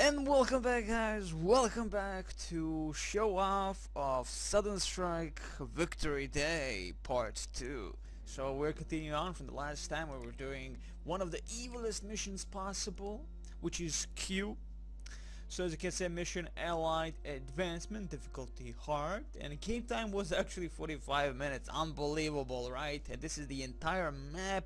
And welcome back, guys, welcome back to show off of Sudden Strike Victory Day Part 2. So we're continuing on from the last time where we're doing one of the evilest missions possible, which is Q. So as you can see, mission Allied Advancement, difficulty hard, and game time was actually 45 minutes, unbelievable, right? And this is the entire map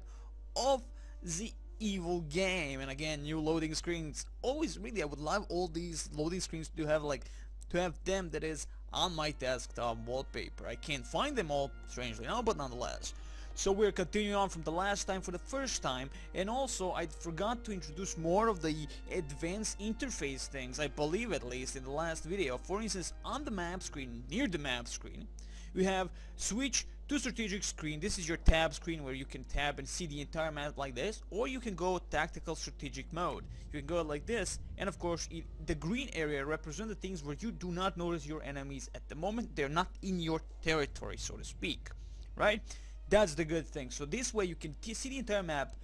of the evil game. And again, new loading screens. Always, really, I would love all these loading screens to have them that is on my desktop wallpaper. I can't find them all, strangely enough, but nonetheless. So we're continuing on from the last time for the first time, and also I forgot to introduce more of the advanced interface things, I believe, at least in the last video. For instance, on the map screen, near the map screen, you have switch to strategic screen. This is your tab screen where you can tab and see the entire map like this, or you can go tactical strategic mode. You can go like this, and of course the green area represents the things where you do not notice your enemies at the moment. They're not in your territory, so to speak, right? That's the good thing. So this way you can see the entire map,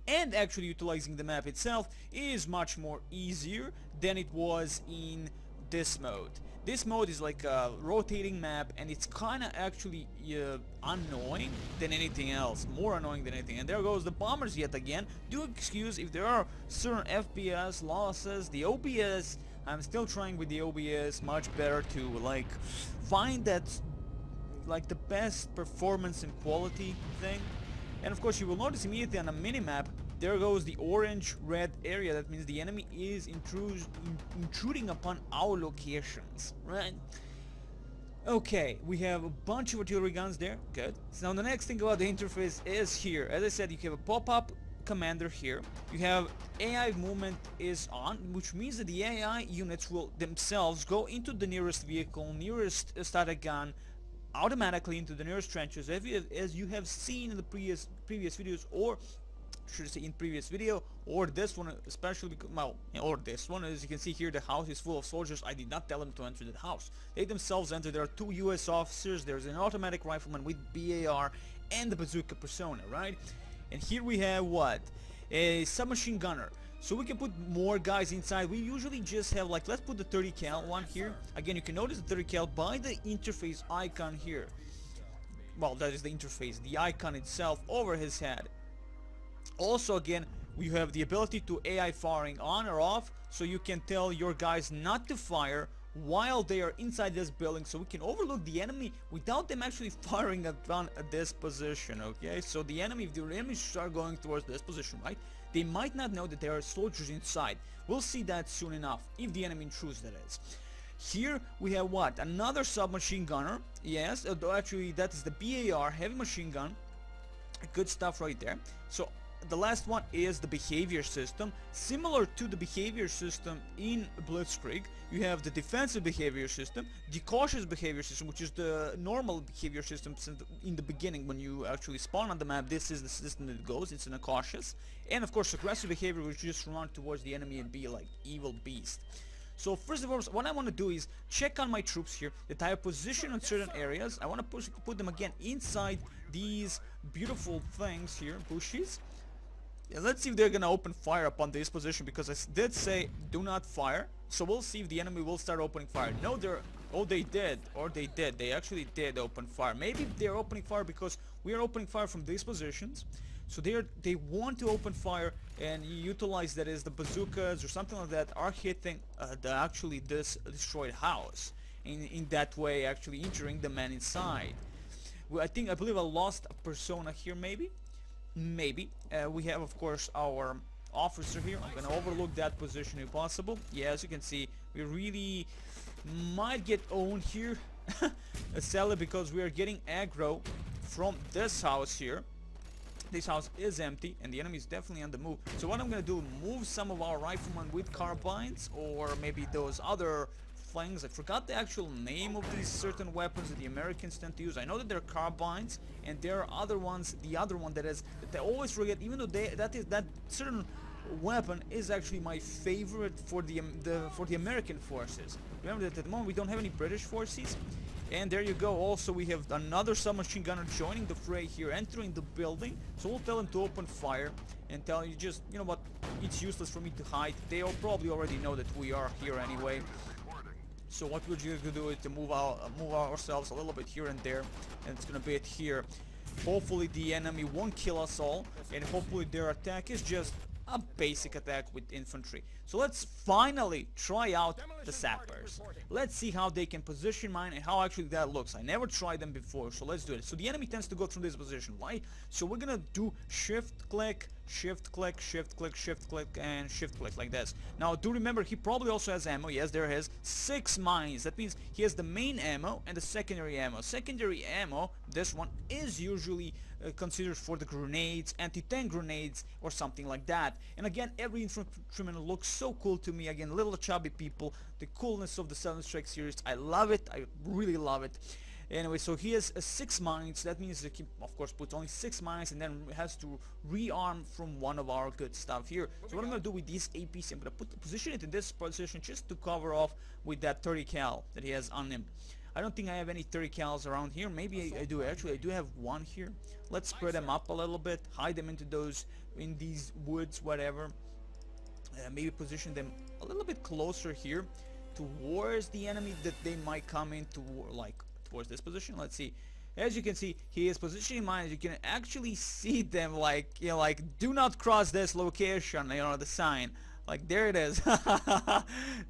and actually utilizing the map itself is much more easier than it was in this mode. This mode is like a rotating map, and it's kinda actually annoying than anything else, more annoying than anything. And there goes the bombers yet again. Do excuse if there are certain FPS losses. The OBS, I'm still trying with the OBS much better to like find that like the best performance and quality thing. And of course you will notice immediately on a mini-map, there goes the orange-red area. That means the enemy is intruding upon our locations, right? Okay, we have a bunch of artillery guns there, good. So now the next thing about the interface is here. As I said, you have a pop-up commander here. You have AI movement is on, which means that the AI units will themselves go into the nearest vehicle, nearest static gun, automatically into the nearest trenches, as you have seen in the previous videos, or should I say in previous video, or this one especially, because, well, or this one. As you can see here, the house is full of soldiers. I did not tell them to enter the house. They themselves enter. There are 2 US officers. There's an automatic rifleman with BAR and the bazooka persona, right? And here we have what? A submachine gunner. So we can put more guys inside. We usually just have, like, let's put the 30 cal one here. Again, you can notice the 30 cal by the interface icon here. Well, that is the interface, the icon itself over his head. Also, again, we have the ability to AI firing on or off, so you can tell your guys not to fire while they are inside this building, so we can overlook the enemy without them actually firing around this position. Okay, so the enemy, if the enemies start going towards this position, right, they might not know that there are soldiers inside. We'll see that soon enough, if the enemy intrudes, that is. Here we have what? Another submachine gunner. Yes, actually that is the BAR heavy machine gun. Good stuff right there. So the last one is the behavior system. Similar to the behavior system in Blitzkrieg, you have the defensive behavior system, the cautious behavior system, which is the normal behavior system in the beginning when you actually spawn on the map. This is the system that goes, it's in a cautious. And of course aggressive behavior, which just run towards the enemy and be like evil beast. So first of all, what I want to do is check on my troops here, that I have position in certain areas. I want to put them again inside these beautiful things here, bushes. Yeah, let's see if they're gonna open fire upon this position, because I did say do not fire. So we'll see if the enemy will start opening fire. No, they did, or they did. They actually did open fire. Maybe they're opening fire because we are opening fire from these positions. So they want to open fire and utilize, that is, the bazookas or something like that are hitting this destroyed house. In that way, actually injuring the man inside. Well, I believe I lost a persona here, maybe. We have, of course, our officer here. I'm gonna overlook that position if possible. Yeah, as you can see, we really might get owned here, sadly, because we are getting aggro from this house here. This house is empty and the enemy is definitely on the move. So what I'm gonna do, move some of our riflemen with carbines, or maybe those other things. I forgot the actual name of these certain weapons that the Americans tend to use. I know that they're carbines, and there are other ones. The other one that I always forget, even though that certain weapon is actually my favorite for the American forces. Remember that at the moment we don't have any British forces. And there you go. Also, we have another submachine gunner joining the fray here, entering the building. So we'll tell him to open fire and tell you, just, you know what, it's useless for me to hide. They all probably already know that we are here anyway. So what we're just gonna do is to move ourselves a little bit here and there, and it's gonna be it here. Hopefully the enemy won't kill us all, and hopefully their attack is just a basic attack with infantry. So let's finally try out the sappers. Let's see how they can position mine and how actually that looks. I never tried them before, so let's do it. So the enemy tends to go through this position. Why? So we're gonna do shift click, shift click, shift click, shift click, and shift click like this. Now do remember, he probably also has ammo. Yes, there is 6 mines. That means he has the main ammo and the secondary ammo. Secondary ammo, this one is usually considered for the grenades, anti-tank grenades or something like that. And again, every infantryman looks so cool to me. Again, little chubby people, the coolness of the Southern Strike series. I love it. I really love it. Anyway, so he has 6 mines. That means that he, of course, puts only 6 mines and then has to rearm from one of our good stuff here. So what I'm going to do with these APC, I'm going to position it in this position just to cover off with that 30 cal that he has on him. I don't think I have any 30 cals around here. Maybe I do. Actually, I do have one here. Let's spread them up a little bit, hide them into these woods, whatever. Maybe position them a little bit closer here towards the enemy that they might come into, like towards this position. Let's see. As you can see, he is positioning mines. You can actually see them, like, you know, like, do not cross this location, you know, the sign. Like, there it is.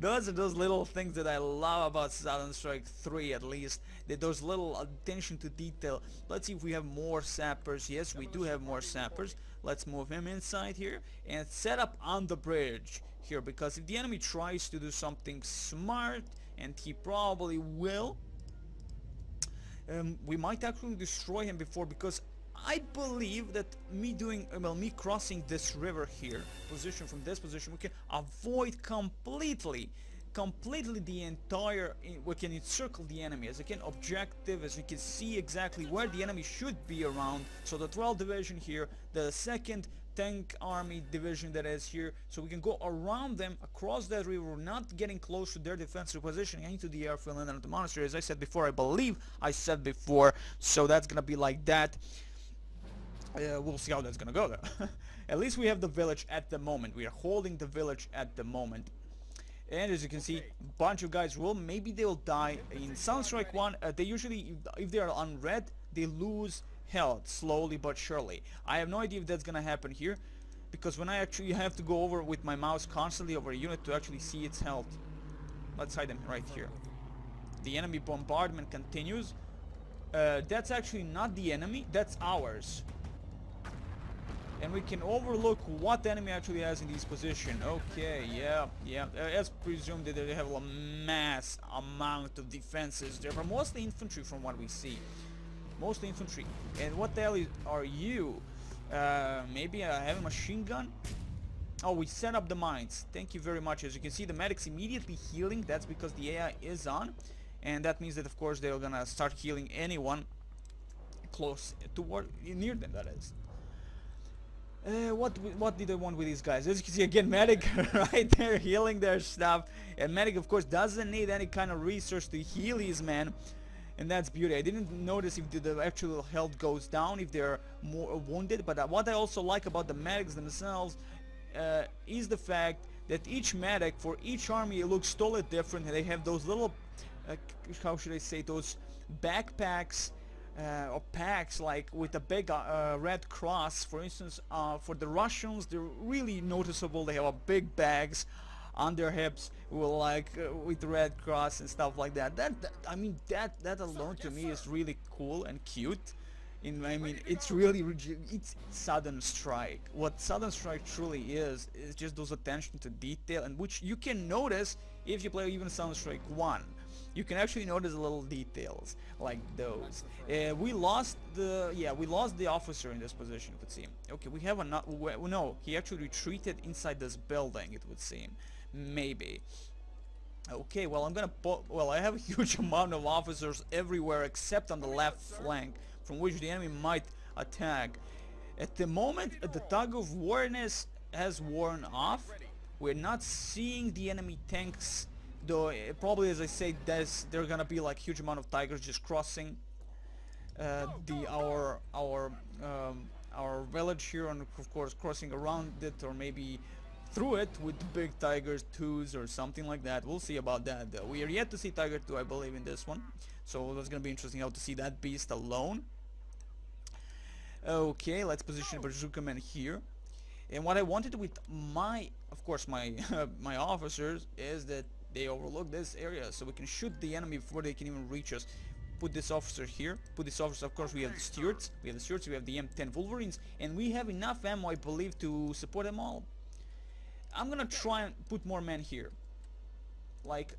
Those are those little things that I love about Southern Strike 3, at least. Those little attention to detail. Let's see if we have more sappers. Yes, we do have more sappers. Let's move him inside here and set up on the bridge here, because if the enemy tries to do something smart, and he probably will, we might actually destroy him before, because I believe that me crossing this river here, position from this position, we can avoid completely the entire, we can encircle the enemy as again objective, as we can see exactly where the enemy should be around. So the 12th division here, the 2nd tank army division that is here, so we can go around them across that river. We're not getting close to their defensive position into the airfield and the monastery, as I said before. I believe I said before, so that's gonna be like that. We'll see how that's gonna go though. At least we have the village at the moment. We are holding the village at the moment. And as you can see, a bunch of guys maybe they'll die. In Southern Strike 1, they usually, if they are on red, they lose health slowly but surely. I have no idea if that's gonna happen here, because when I actually have to go over with my mouse constantly over a unit to actually see its health. Let's hide them right here. The enemy bombardment continues. That's actually not the enemy, that's ours. And we can overlook what the enemy actually has in this position. Okay, yeah. As presumed, they have a mass amount of defenses. They're mostly infantry from what we see. Mostly infantry. And what the hell are you? Maybe I have a machine gun? Oh, we set up the mines. Thank you very much. As you can see, the medics immediately healing. That's because the AI is on. And that means that, of course, they're gonna start healing anyone close toward, near them, that is. What did I want with these guys? As you can see, again, medic right there healing their stuff. And medic, of course, doesn't need any kind of research to heal his man. And that's beauty. I didn't notice if the actual health goes down, if they're more wounded. But what I also like about the medics themselves is the fact that each medic for each army looks totally different. And they have those little, how should I say, those backpacks or packs, like with a big red cross. For instance, for the Russians, they're really noticeable. They have big bags on their hips with the red cross and stuff like that. I mean, that alone to me is really cool and cute. I mean, it's really, it's Southern Strike. What Southern Strike truly is just those attention to detail, and which you can notice if you play even Southern Strike 1. You can actually notice little details like those. We lost the officer in this position, it would seem. Okay, we have no, he actually retreated inside this building, it would seem. Maybe. Okay, well, I have a huge amount of officers everywhere except on the left flank, from which the enemy might attack. At the moment, the tug of warness has worn off. We're not seeing the enemy tanks, though. Probably, as I say, there are gonna be like huge amount of tigers just crossing our village here, and of course crossing around it, or maybe through it with big Pt.2s or something like that. We'll see about that though. We are yet to see Pt.2, I believe, in this one. So that's gonna be interesting how to see that beast alone. Okay, let's position Bazooka Man here. And what I wanted with my, of course, my my officers is that they overlook this area, so we can shoot the enemy before they can even reach us. Put this officer here. Put this officer. Of course, we have the Stuarts. We have the M10 Wolverines, and we have enough ammo, I believe, to support them all. I'm gonna try and put more men here, like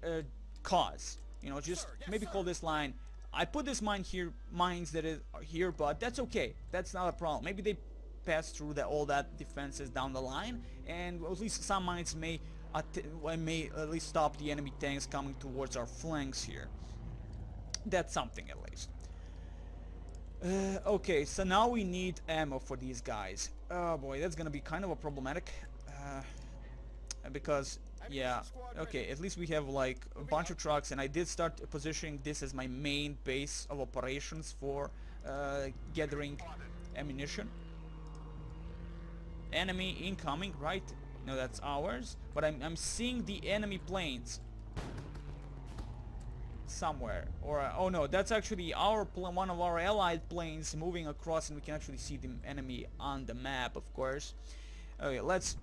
cause. You know, just maybe call this line. I put this mine here, mines that are here, but that's okay. That's not a problem. Maybe they pass through all that defenses down the line, and at least some mines may at least stop the enemy tanks coming towards our flanks here. That's something at least. Okay, so now we need ammo for these guys. Oh boy, that's gonna be kind of a problematic, because yeah, okay, at least we have like a bunch of trucks, and I did start positioning this as my main base of operations for gathering ammunition. Enemy incoming, right? No, that's ours, but I'm seeing the enemy planes somewhere, or oh no, that's actually our one of our allied planes moving across, and we can actually see the enemy on the map, of course. Okay, let's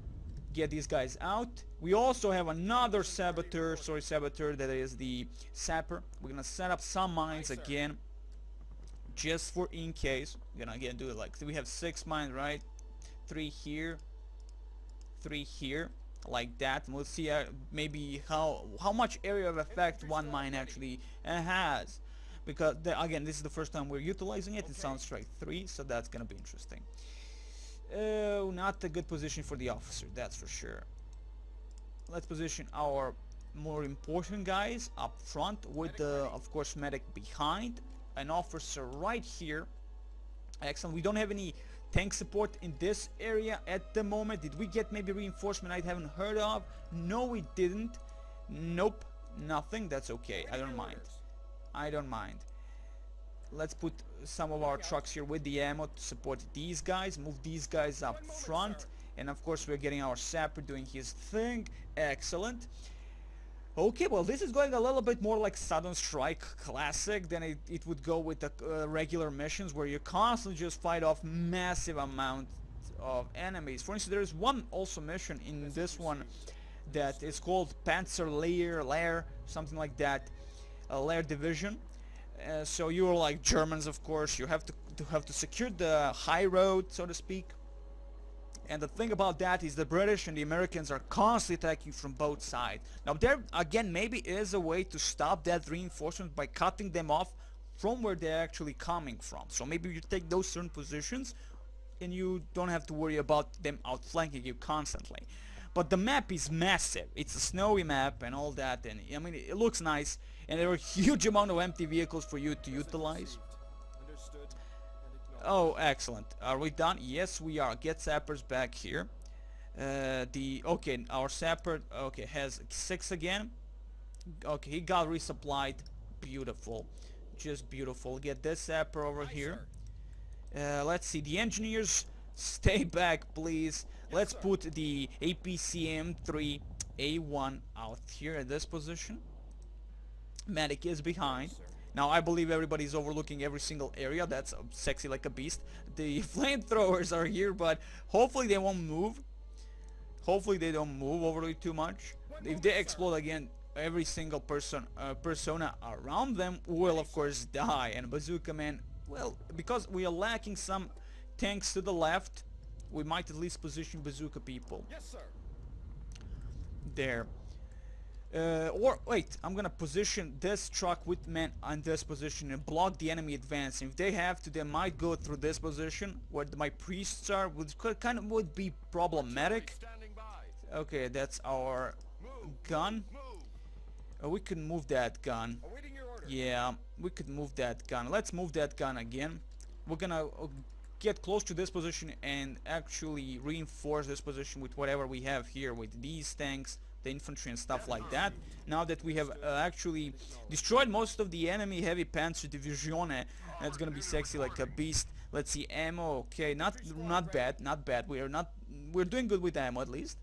get these guys out. We also have another saboteur, that is the sapper. We're gonna set up some mines again, just for in case. We're gonna again do it like, so we have 6 mines, right? 3 here, 3 here, like that. We'll see maybe how much area of effect one mine actually has, because again, this is the first time we're utilizing it. It's on strike 3, so that's gonna be interesting. Not a good position for the officer, that's for sure. Let's position our more important guys up front with the, of course, medic behind, an officer right here. Excellent. We don't have any tank support in this area at the moment. Did we get maybe reinforcement I haven't heard of? No, we didn't. Nope, nothing. That's okay. I don't mind. I don't mind. Let's put some of our trucks here with the ammo to support these guys. Move these guys up front. And of course we're getting our sapper doing his thing. Excellent. Okay, well, this is going a little bit more like Southern Strike Classic than it would go with the regular missions, where you constantly just fight off massive amounts of enemies. For instance, there is one also mission in this one that is called Panzer Lair, something like that, Lair Division. So you're like Germans, of course. You have to secure the high road, so to speak. And the thing about that is the British and the Americans are constantly attacking from both sides. Now there again maybe is a way to stop that reinforcement by cutting them off from where they're actually coming from. So maybe you take those certain positions and you don't have to worry about them outflanking you constantly. But the map is massive. It's a snowy map and all that, and I mean it looks nice, and there are a huge amount of empty vehicles for you to utilize. Oh, excellent. Are we done? Yes, we are. Get sappers back here. Okay, our sapper has 6 again. Okay, he got resupplied. Beautiful, just beautiful. Get this sapper over here. Let's see. The engineers, stay back, please. Let's put the APCM3 A1 out here at this position. Medic is behind. Now I believe everybody's overlooking every single area. That's sexy like a beast. The flamethrowers are here, but hopefully they won't move. Hopefully they don't move overly too much. If they explode again, every single persona around them will of course die. And Bazooka Man, well, because we are lacking some tanks to the left, we might at least position bazooka people. Yes, sir. There. Or wait, I'm gonna position this truck with men on this position and block the enemy advance. If they have to, they might go through this position where my priests are, which kind of would be problematic. Okay, that's our gun. We can move that gun. Yeah, we could move that gun. Let's move that gun again. We're gonna get close to this position and actually reinforce this position with whatever we have here, with these tanks, the infantry and stuff like that. Now that we have actually destroyed most of the enemy heavy panzer divisione, that's gonna be sexy like a beast. Let's see, ammo. Okay, not bad. We're doing good with ammo at least.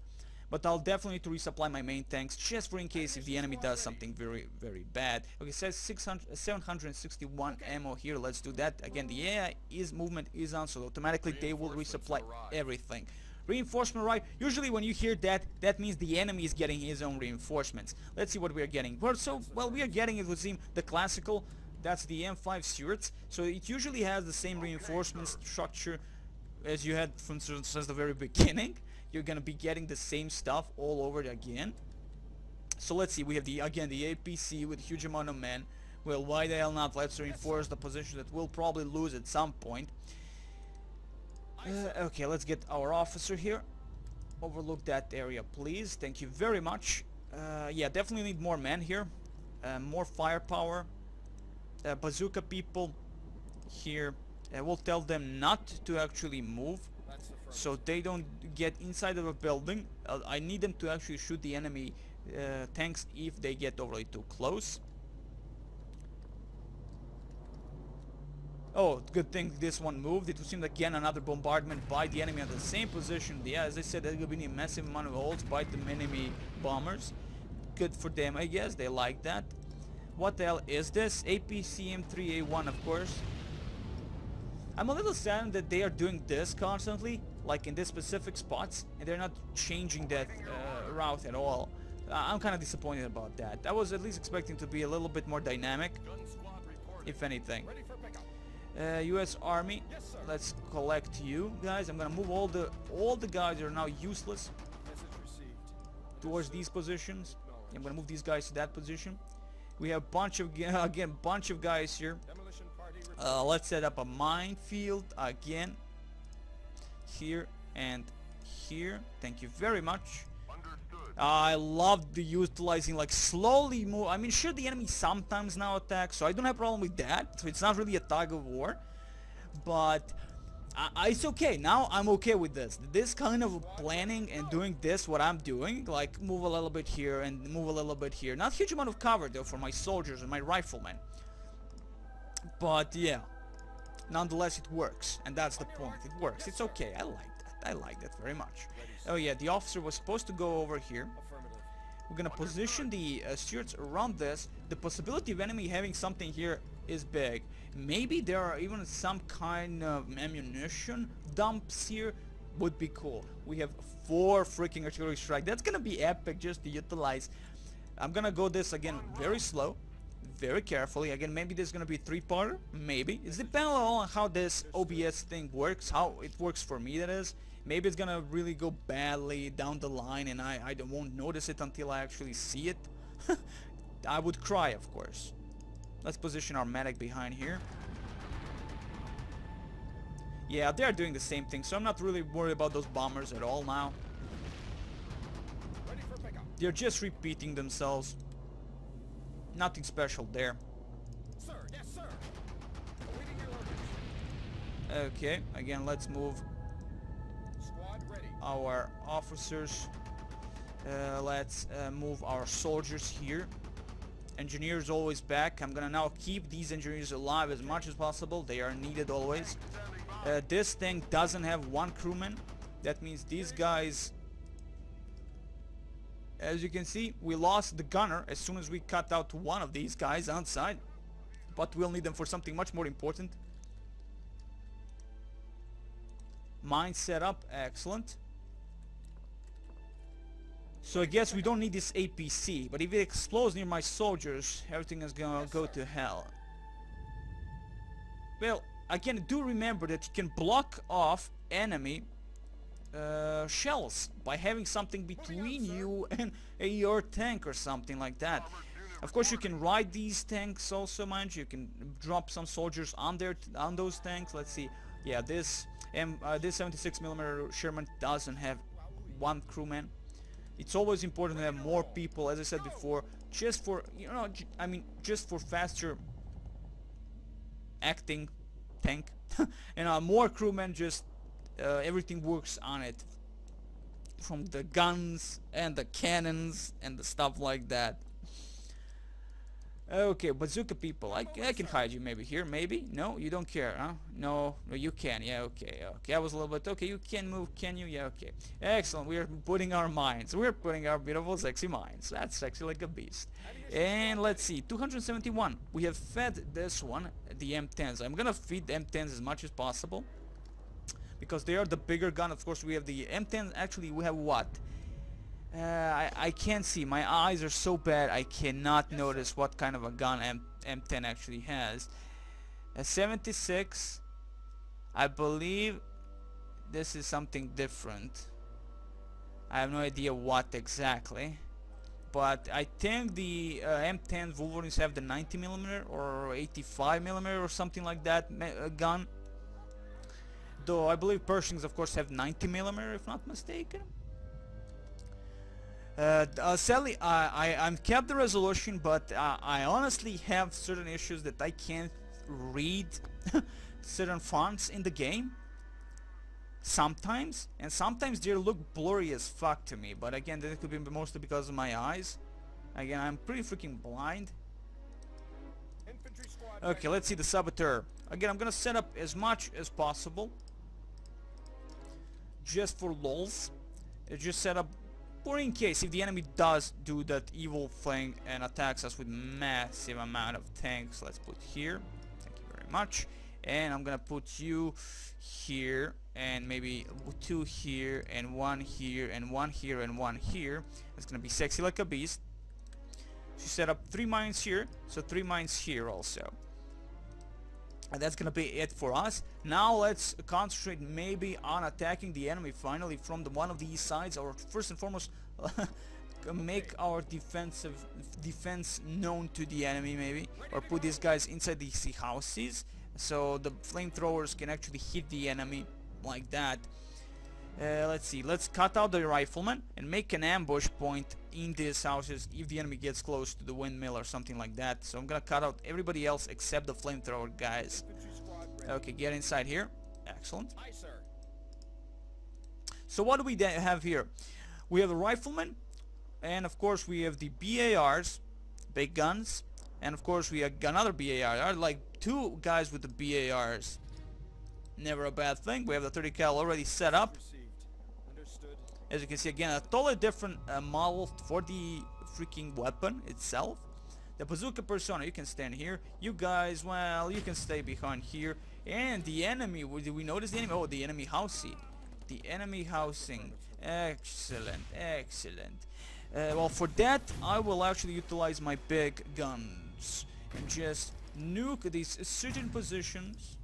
but I'll definitely need to resupply my main tanks just for in case if the enemy does something very, very bad. Okay, it says 761 ammo here. Let's do that. Again, the AI movement is on, so automatically they will resupply everything. Reinforcement, right? Usually when you hear that, that means the enemy is getting his own reinforcements. Let's see what we are getting. Well, we are getting, it would seem, the classical. That's the M5 Stuarts. So it usually has the same reinforcement structure as you had from since the very beginning. You're gonna be getting the same stuff all over again. So let's see. We have the APC with a huge amount of men. Well, why the hell not? Let's reinforce the position that we'll probably lose at some point. Okay, let's get our officer here. Overlook that area, please. Thank you very much. Yeah, definitely need more men here. More firepower. Bazooka people here. We'll tell them not to actually move, so they don't get inside of a building. I need them to actually shoot the enemy tanks if they get overly too close. Oh, good thing this one moved. It would seem again another bombardment by the enemy at the same position. Yeah, as I said, there's going to be a massive amount of holes by the enemy bombers. Good for them, I guess. They like that. What the hell is this? APCM3A1, of course. I'm a little sad that they are doing this constantly, like in these specific spots, and they're not changing that route at all. I'm kind of disappointed about that. I was at least expecting to be a little bit more dynamic, if anything. U.S. Army, let's collect you guys. I'm gonna move all the guys that are now useless towards these positions. I'm gonna move these guys to that position. We have bunch of guys here. Let's set up a minefield again here and here. Thank you very much. I love the utilizing, like, slowly move. I mean, sure, the enemy sometimes now attacks, so I don't have a problem with that. So it's not really a tug of war, but it's okay. Now I'm okay with this kind of planning and doing this, what I'm doing, like move a little bit here and move a little bit here. Not a huge amount of cover though for my soldiers and my riflemen, but yeah, nonetheless it works, and that's the point. It works. It's okay. I like that very much. Oh yeah, the officer was supposed to go over here. We're gonna position the Stuarts around this. The possibility of enemy having something here is big. Maybe there are even some kind of ammunition dumps here. Would be cool. We have 4 freaking artillery strike. That's gonna be epic just to utilize. I'm gonna go this again very slow, very carefully. Again, maybe there's gonna be a 3-parter. Maybe. It's depending on how this OBS thing works, how it works for me, that is. Maybe it's gonna really go badly down the line and I won't notice it until I actually see it. I would cry, of course. Let's position our medic behind here. Yeah, they're doing the same thing, so I'm not really worried about those bombers at all now. They're just repeating themselves. Nothing special there. Sir, yes, sir. Okay, again, let's move our officers. Let's move our soldiers here. Engineers always back. I'm gonna now keep these engineers alive as much as possible. They are needed always. This thing doesn't have 1 crewman. That means these guys, as you can see, we lost the gunner as soon as we cut out one of these guys outside, but we'll need them for something much more important. Mine set up, excellent. So I guess we don't need this APC, but if it explodes near my soldiers, everything is gonna go to hell. Well, again, do remember that you can block off enemy shells by having something between you and your tank or something like that. Of course, you can ride these tanks also, mind you. You can drop some soldiers on those tanks. Let's see. Yeah, this 76mm Sherman doesn't have 1 crewman. It's always important to have more people, as I said before, just for, I mean, just for faster acting tank. And more crewmen, just everything works on it, from the guns and the cannons and the stuff like that. Okay, bazooka people, I can hide you maybe here, maybe? No, you don't care, huh? No, no, you can, yeah, okay, okay, I was a little bit, okay, you can move, can you? Yeah, okay. Excellent, we're putting our beautiful, sexy minds. That's sexy like a beast. And let's see, 271, we have fed this one, the M10s. I'm gonna feed the M10s as much as possible, because they are the bigger gun. Of course, we have the M10s, actually, we have what? I can't see. My eyes are so bad I cannot notice what kind of a gun M10 actually has. A 76. I believe this is something different. I have no idea what exactly. But I think the M10 Wolverines have the 90mm or 85mm or something like that gun. Though I believe Pershings of course have 90mm if not mistaken. Sadly, I'm kept the resolution, but I honestly have certain issues that I can't read certain fonts in the game. Sometimes, and sometimes they look blurry as fuck to me. But again, that could be mostly because of my eyes. Again, I'm pretty freaking blind. Okay, let's see the saboteur. Again, I'm gonna set up as much as possible, just for lols. Just set up. Or in case if the enemy does do that evil thing and attacks us with massive amount of tanks. Let's put here. Thank you very much. And I'm gonna put you here, and maybe 2 here, and 1 here, and 1 here, and 1 here. It's gonna be sexy like a beast. She set up 3 mines here, so 3 mines here also. And that's gonna be it for us. Now let's concentrate maybe on attacking the enemy finally from one of these sides, or first and foremost make our defense known to the enemy maybe, or put these guys inside these houses so the flamethrowers can actually hit the enemy like that. Let's see, let's cut out the rifleman and make an ambush point in these houses if the enemy gets close to the windmill or something like that. So I'm gonna cut out everybody else except the flamethrower guys. Okay, get inside here. Excellent. So what do we have here? We have a rifleman, and of course we have the BARs, big guns, and of course we have another BAR, like 2 guys with the BARs. Never a bad thing. We have the 30 cal already set up. As you can see, again, a totally different model for the freaking weapon itself. The bazooka persona, you can stand here. You guys, well, you can stay behind here. And the enemy, did we notice the enemy? Oh, the enemy housing. The enemy housing. Excellent, excellent. Well, for that, I will actually utilize my big guns and just nuke these certain positions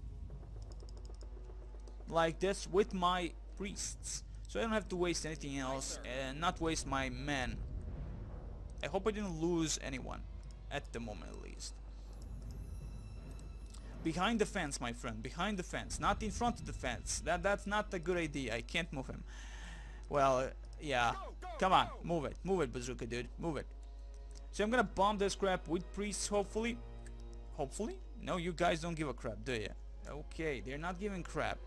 like this with my priests. So I don't have to waste anything else and not waste my men. I hope I didn't lose anyone at the moment at least. Behind the fence, my friend, behind the fence, not in front of the fence. That's not a good idea. I can't move him. Well, yeah. Come on, move it, bazooka dude, move it. So I'm gonna bomb this crap with priests, hopefully. Hopefully? No, you guys don't give a crap, do you? Okay, they're not giving crap.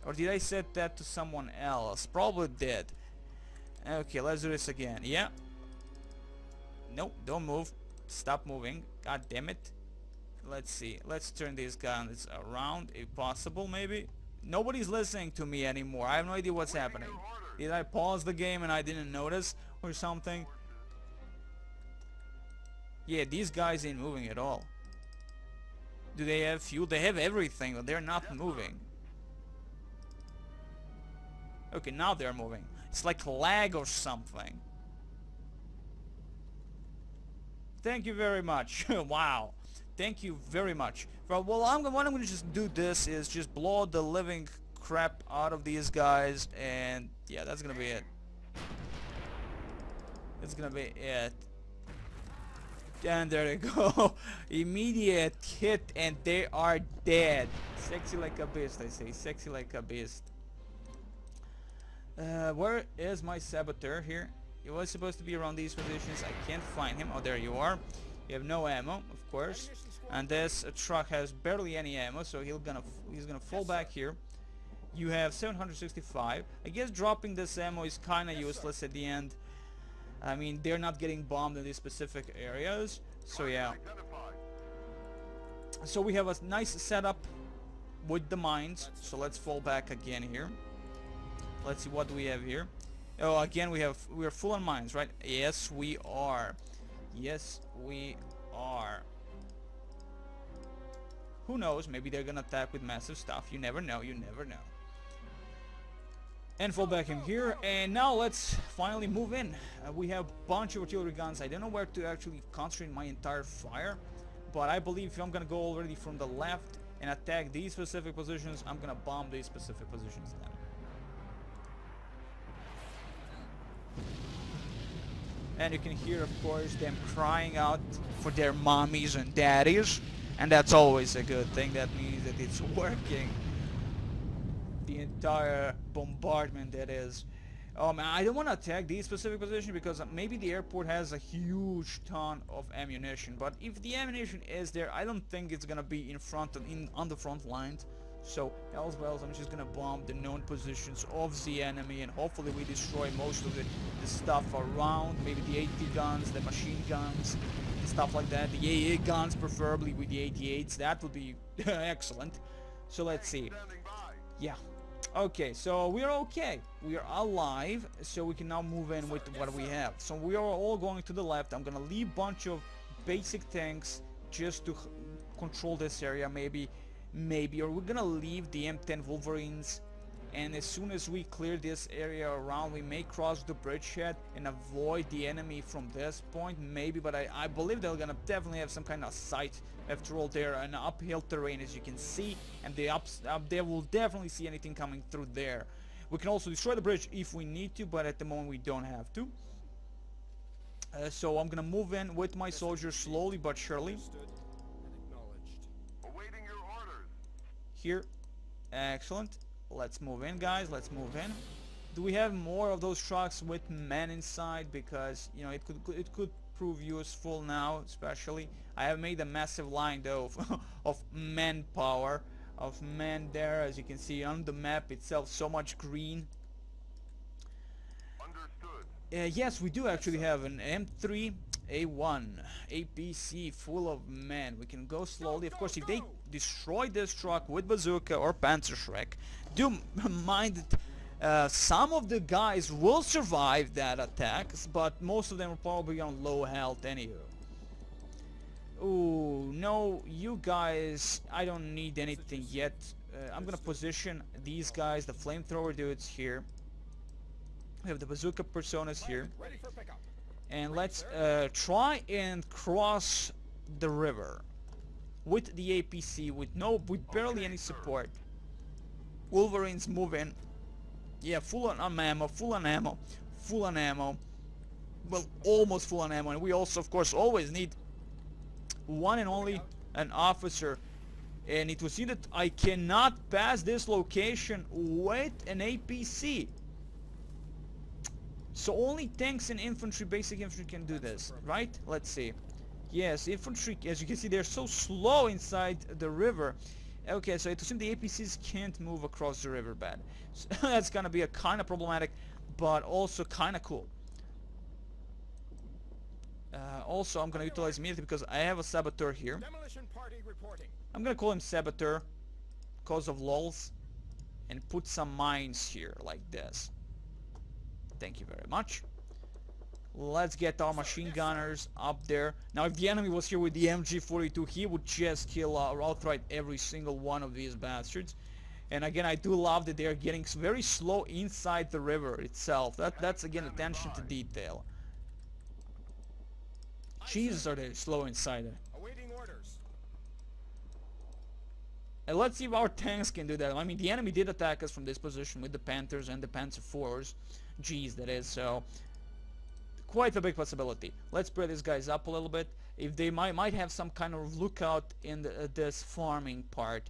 Or did I set that to someone else? Probably did. Okay, let's do this again. Yeah. Nope, don't move. Stop moving. God damn it. Let's see. Let's turn these guns around if possible, maybe. Nobody's listening to me anymore. I have no idea what's happening. Did I pause the game and I didn't notice or something? Yeah, these guys ain't moving at all. Do they have fuel? They have everything, but they're not moving. Okay, now they're moving. It's like lag or something. Thank you very much. Wow. Thank you very much. Well, what I'm going to just do this is just blow the living crap out of these guys, and yeah, that's going to be it. That's going to be it. And there they go. Immediate hit, and they are dead. Sexy like a beast, I say. Sexy like a beast. Where is my saboteur here? He was supposed to be around these positions. I can't find him. Oh, there you are. You have no ammo, of course. And this truck has barely any ammo, so he's gonna fall back here. You have 765. I guess dropping this ammo is kinda useless at the end. I mean, they're not getting bombed in these specific areas. So yeah. So we have a nice setup with the mines. So let's fall back again here. Let's see what do we have here. Oh, again we're full on mines, right? Yes, we are. Yes, we are. Who knows? Maybe they're gonna attack with massive stuff. You never know. You never know. And fall back in here, and now let's finally move in. We have a bunch of artillery guns. I don't know where to actually concentrate my entire fire, but I believe if I'm gonna go already from the left and attack these specific positions, I'm gonna bomb these specific positions then. And you can hear, of course, them crying out for their mommies and daddies, and that's always a good thing. That means that it's working. The entire bombardment, that is. I don't want to attack these specific positions because maybe the airport has a huge ton of ammunition, but if the ammunition is there, I don't think it's gonna be in front of, on the front lines. So as well, I'm just gonna bomb the known positions of the enemy, and hopefully we destroy most of the stuff around, maybe the AT guns, the machine guns, and stuff like that, the AA guns preferably with the 88s. That would be excellent. So let's see. Yeah. Okay, so we're okay. We are alive, so we can now move in with what we have. So we are all going to the left. I'm gonna leave a bunch of basic tanks just to control this area, maybe, or we're gonna leave the M10 Wolverines, and as soon as we clear this area around, we may cross the bridgehead and avoid the enemy from this point, maybe, but I believe they're gonna definitely have some kind of sight. After all, they're an uphill terrain, as you can see, and they will definitely see anything coming through there. We can also destroy the bridge if we need to, but at the moment we don't have to. So I'm gonna move in with my soldiers slowly but surely. Awaiting your orders. Here. Excellent. Let's move in, guys. Let's move in. Do we have more of those trucks with men inside? Because, you know, it could prove useful now, especially. I have made a massive line though of manpower, of men there, as you can see on the map itself. So much green. Understood. Yes, we do actually have an M3A1 APC full of men. We can go slowly. Of course, if they destroy this truck with bazooka or Panzerschreck, do mind that some of the guys will survive that attack, but most of them are probably on low health anyway. Ooh, no, you guys, I don't need anything yet. I'm gonna position these guys, the flamethrower dudes, here. We have the bazooka personas here. Ready for pickup. And let's try and cross the river with the APC with barely any support. Wolverines move in. Yeah, full on ammo, full on ammo, full on ammo. Well, almost full on ammo, and we also, of course, always need one and only an officer. And it was seen that I cannot pass this location with an APC. So only tanks and infantry, basic infantry, can do this, right? Let's see. Yes, infantry, as you can see, they're so slow inside the river. Okay, so it seems the APCs can't move across the riverbed. So that's gonna be a kind of problematic, but also kind of cool. Also, I'm gonna utilize immediately because I have a saboteur here. Demolition party reporting. I'm gonna call him saboteur because of lols, and put some mines here like this. Thank you very much. Let's get our machine gunners up there. Now, if the enemy was here with the MG42, he would just kill outright every single one of these bastards. And again, I do love that they are getting very slow inside the river itself. That's again attention to detail. Jesus, are they slow inside it. Awaiting orders. And let's see if our tanks can do that. I mean, the enemy did attack us from this position with the Panthers and the Panzer IVs. Gs, that is, so quite a big possibility. Let's spread these guys up a little bit. If they might have some kind of lookout in this farming part,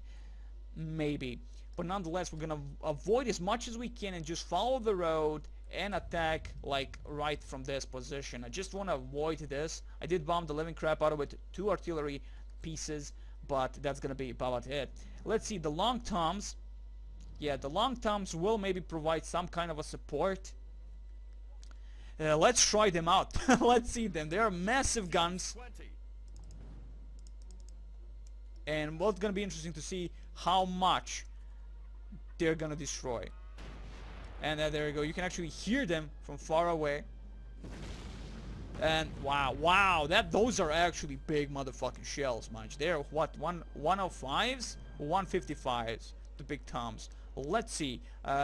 maybe. But nonetheless, we're gonna avoid as much as we can and just follow the road and attack like right from this position. I just want to avoid this. I did bomb the living crap out of it, 2 artillery pieces, but that's gonna be about it. Let's see, the long toms. Yeah, the long toms will maybe provide some kind of a support. Let's try them out. Let's see them. They are massive guns. 20. And what's gonna be interesting to see how much they're gonna destroy. And there you go. You can actually hear them from far away. And wow, those are actually big motherfucking shells, man. They're what, 105s or 155s, the big toms. Let's see.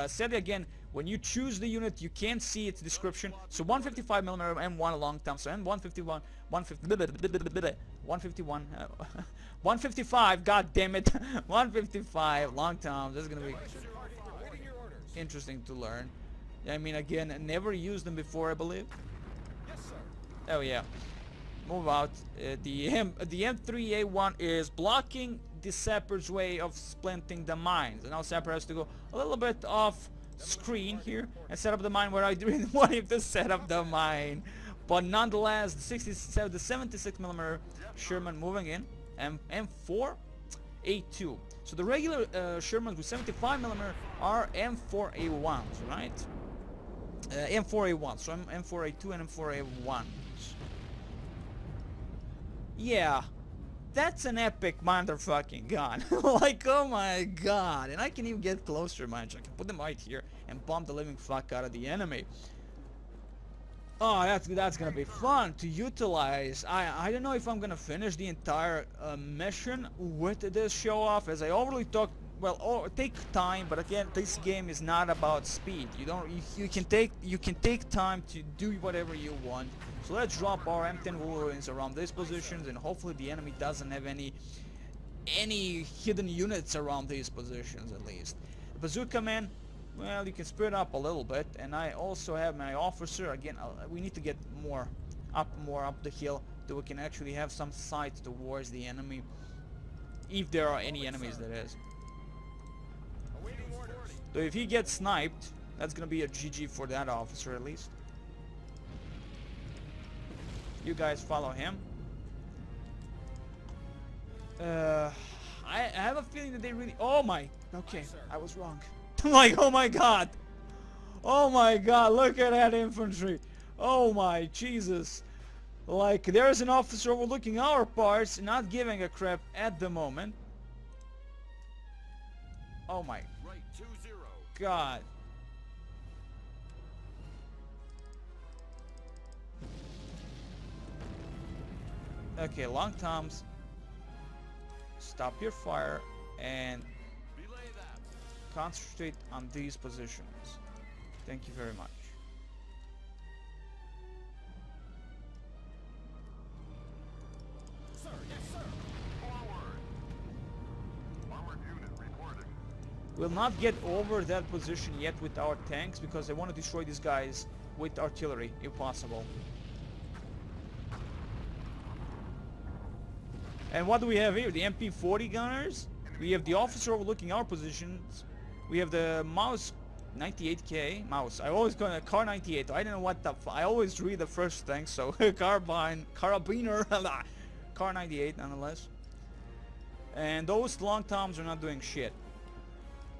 Said again, when you choose the unit, you can't see its description. So 155mm M1 long tom, so M151, 151, 155. God damn it, 155 long toms. This is gonna be Awaiting your orders. interesting to learn. I mean, again, I never used them before, I believe. Yes, sir. Oh yeah. Move out. The M3A1 is blocking the sapper's way of splinting the mines. And now sapper has to go a little bit off screen here and set up the mine where I didn't want him to set up the mine. But nonetheless, the 76mm Sherman moving in. M4A2. So the regular Shermans with 75mm are M4A1s, right? M4A1. So M4A2 and M4A1. Yeah, that's an epic motherfucking gun. Like, oh my god. And I can even get closer, man. I can put them right here and bomb the living fuck out of the enemy. Oh, that's gonna be fun to utilize. I don't know if I'm gonna finish the entire mission with this show off, as I already talked. Well, take time, but again, this game is not about speed. You can take time to do whatever you want. So let's drop our M10 Wolverines around these positions, and hopefully the enemy doesn't have any hidden units around these positions at least. The bazooka man, well, you can spread up a little bit, and I also have my officer. Again, we need to get more up the hill, so we can actually have some sight towards the enemy, if there are any enemies, that is. Awaiting orders. So if he gets sniped, that's gonna be a GG for that officer at least. You guys follow him. I have a feeling that they really... Oh my... Okay, I was wrong. Like, oh my god. Oh my god, look at that infantry. Oh my Jesus. Like, there's an officer overlooking our parts, not giving a crap at the moment. Oh my Right 20. god. Okay, long toms. Stop your fire and Belay that. concentrate on these positions. Thank you very much. Sir, yes, sir. Forward. Armored unit reporting. We'll not get over that position yet with our tanks because I want to destroy these guys with artillery if possible. And what do we have here? The MP40 gunners. We have the officer overlooking our positions. We have the mouse 98K mouse. I always call it car 98. I don't know what the I always read the first thing. So carabiner, car 98 nonetheless. And those long toms are not doing shit.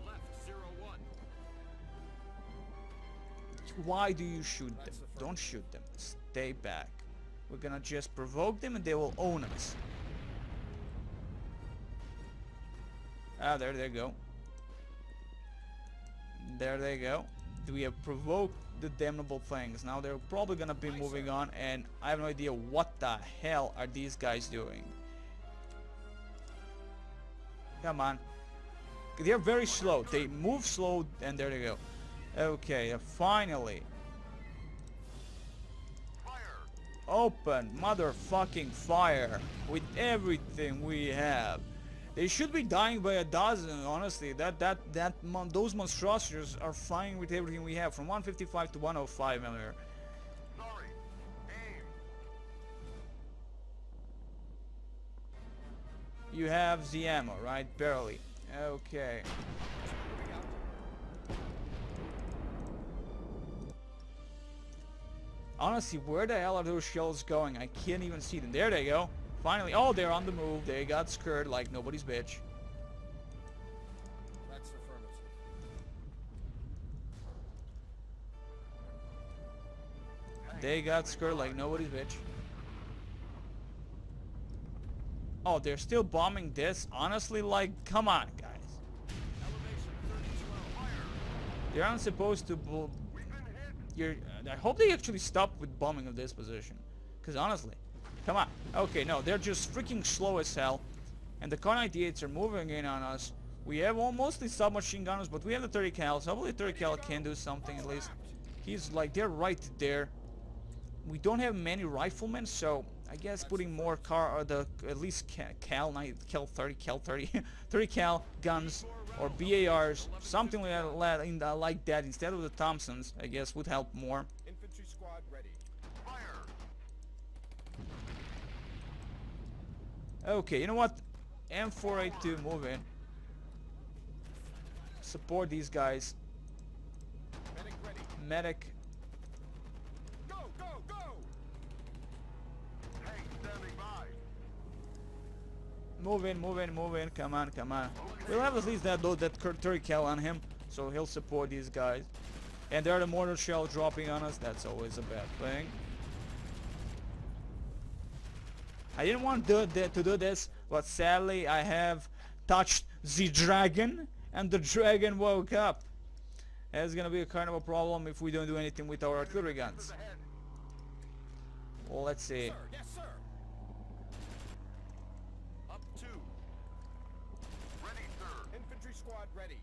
Left 01. Why do you shoot them? Don't shoot them. Stay back. We're gonna just provoke them and they will own us. Ah, there they go. There they go. We have provoked the damnable things. Now they're probably gonna be moving on, and I have no idea what the hell are these guys doing. Come on. They're very slow. They move slow, and there they go. Okay, finally. Fire. Open motherfucking fire with everything we have. They should be dying by a dozen, honestly. Those monstrosities are flying with everything we have, from 155 to 105 mm. Sorry. Aim. You have the ammo, right? Barely. Okay. Moving out. Honestly, where the hell are those shells going? I can't even see them. There they go. Finally. Oh, they're on the move. They got scared like nobody's bitch. That's affirmative. They got scared like nobody's bitch. Oh, they're still bombing this? Honestly, like, come on, guys. Elevation 3012. They aren't supposed to I hope they actually stop with bombing of this position. Because honestly, come on. Okay, no, they're just freaking slow as hell. And the Kar-98s are moving in on us. We have mostly submachine gunners, but we have the 30 cal. So hopefully 30 cal can do something at least. He's like, they're right there. We don't have many riflemen, so I guess putting more at least cal 30 30 cal guns or BARs, something like that instead of the Thompsons, I guess would help more. Infantry squad ready. Fire! Okay, you know what? M4A2, move in. Support these guys. Medic ready. Medic. Go, go, go! Tank standing by. Move in, move in, move in. Come on, come on. We'll have at least that 30 cal on him, so he'll support these guys. And there are the mortar shell dropping on us. That's always a bad thing. I didn't want to do this, but sadly I have touched the dragon, and the dragon woke up. That's gonna be a kind of a problem if we don't do anything with our artillery guns. Ahead. Well, let's see. Sir, yes, sir. Up 2. Ready, sir. Infantry squad ready.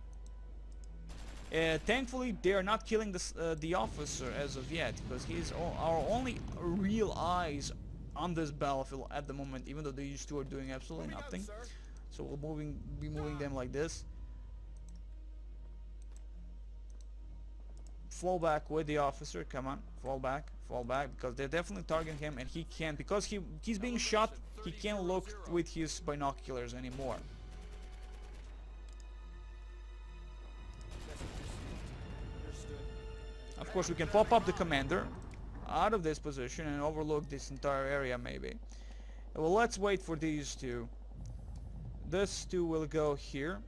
Thankfully, they are not killing the officer as of yet, because he's our only real eyes on this battlefield at the moment, even though these two are doing absolutely Moving out, nothing. sir. So we'll be moving them like this. Fall back with the officer. Come on, fall back, because they're definitely targeting him, and he can't, because he's being shot. He can't look with his binoculars anymore. Understood. Of course, we can pop up the commander out of this position and overlook this entire area, maybe. Well, let's wait for these two. This two will go here.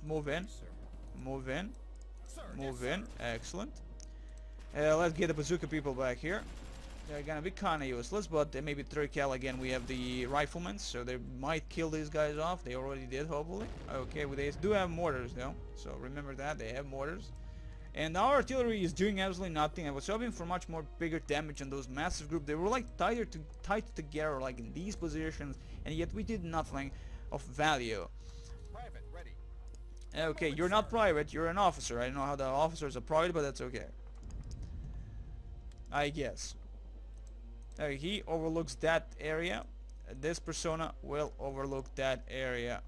Move in, Sir. move in, Sir, move yes, in. sir. Excellent. Let's get the bazooka people back here. They're gonna be kinda useless, but maybe 30 cal again. We have the riflemen, so they might kill these guys off. They already did, hopefully. Okay, well, they do have mortars though, so remember that they have mortars. And our artillery is doing absolutely nothing. I was hoping for much more bigger damage on those massive group. They were like tied together, like in these positions, and yet we did nothing of value. Private ready. Okay, you're not private. You're an officer. I don't know how the officers are private, but that's okay. I guess. He overlooks that area. This persona will overlook that area.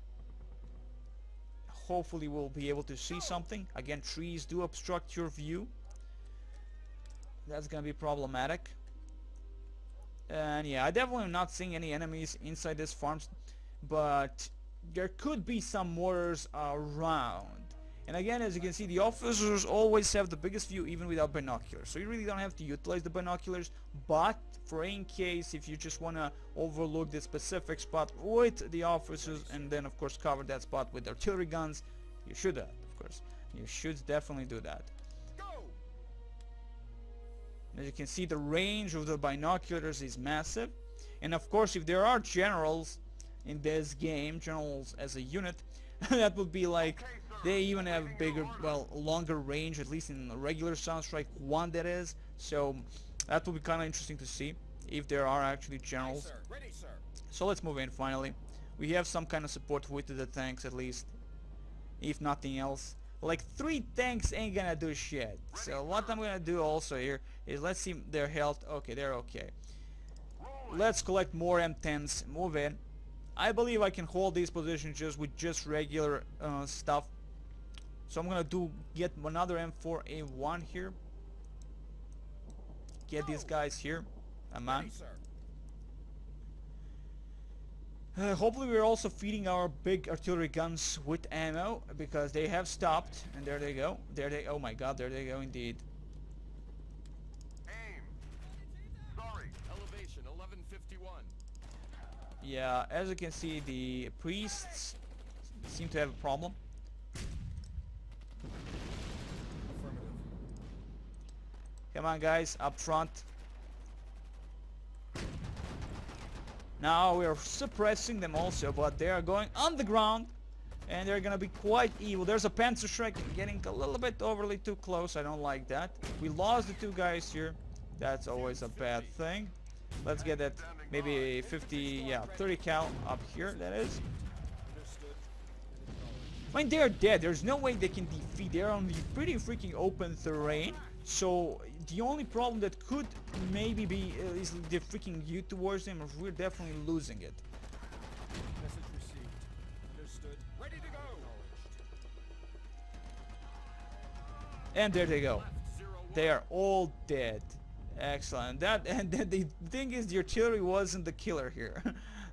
Hopefully we'll be able to see something. Again, trees do obstruct your view. That's gonna be problematic. And yeah, I definitely am not seeing any enemies inside this farms, but there could be some mortars around. And again, as you can see, the officers always have the biggest view even without binoculars. So you really don't have to utilize the binoculars, but for in case if you just want to overlook the specific spot with the officers and then of course cover that spot with artillery guns, you should of course. You should definitely do that. Go! As you can see, the range of the binoculars is massive. And of course, if there are generals in this game, generals as a unit, that would be like, they even have bigger, well, longer range, at least in the regular Sunstrike 1 that is. So that will be kind of interesting to see if there are actually generals. Aye, sir. Ready, sir. So let's move in finally. We have some kind of support with the tanks at least, if nothing else. Like 3 tanks ain't gonna do shit. So what I'm gonna do also here is let's see their health. Okay, they're okay. Let's collect more M10s. Move in. I believe I can hold these positions just regular stuff. So I'm gonna get another M4A1 here. Get these guys here. Come on. Ready, sir. Hopefully we're also feeding our big artillery guns with ammo, because they have stopped. And there they go. Oh my god, there they go indeed. Aim. Sorry. Elevation 1151. Yeah, as you can see, the priests seem to have a problem. Affirmative. Come on, guys, up front. Now we're suppressing them also, but they are going on the ground, and they're gonna be quite evil. There's a Panzerschreck getting a little bit overly too close. I don't like that. We lost the 2 guys here. That's always a bad thing. Let's get that maybe 50, yeah, 30 cal up here, that is. I mean, they're dead. There's no way they can defeat. They're on the pretty freaking open terrain. So the only problem that could maybe be is the freaking view towards them. We're definitely losing it. Message received. Understood. Ready to go. And there they go. They are all dead. Excellent. And then the thing is, the artillery wasn't the killer here.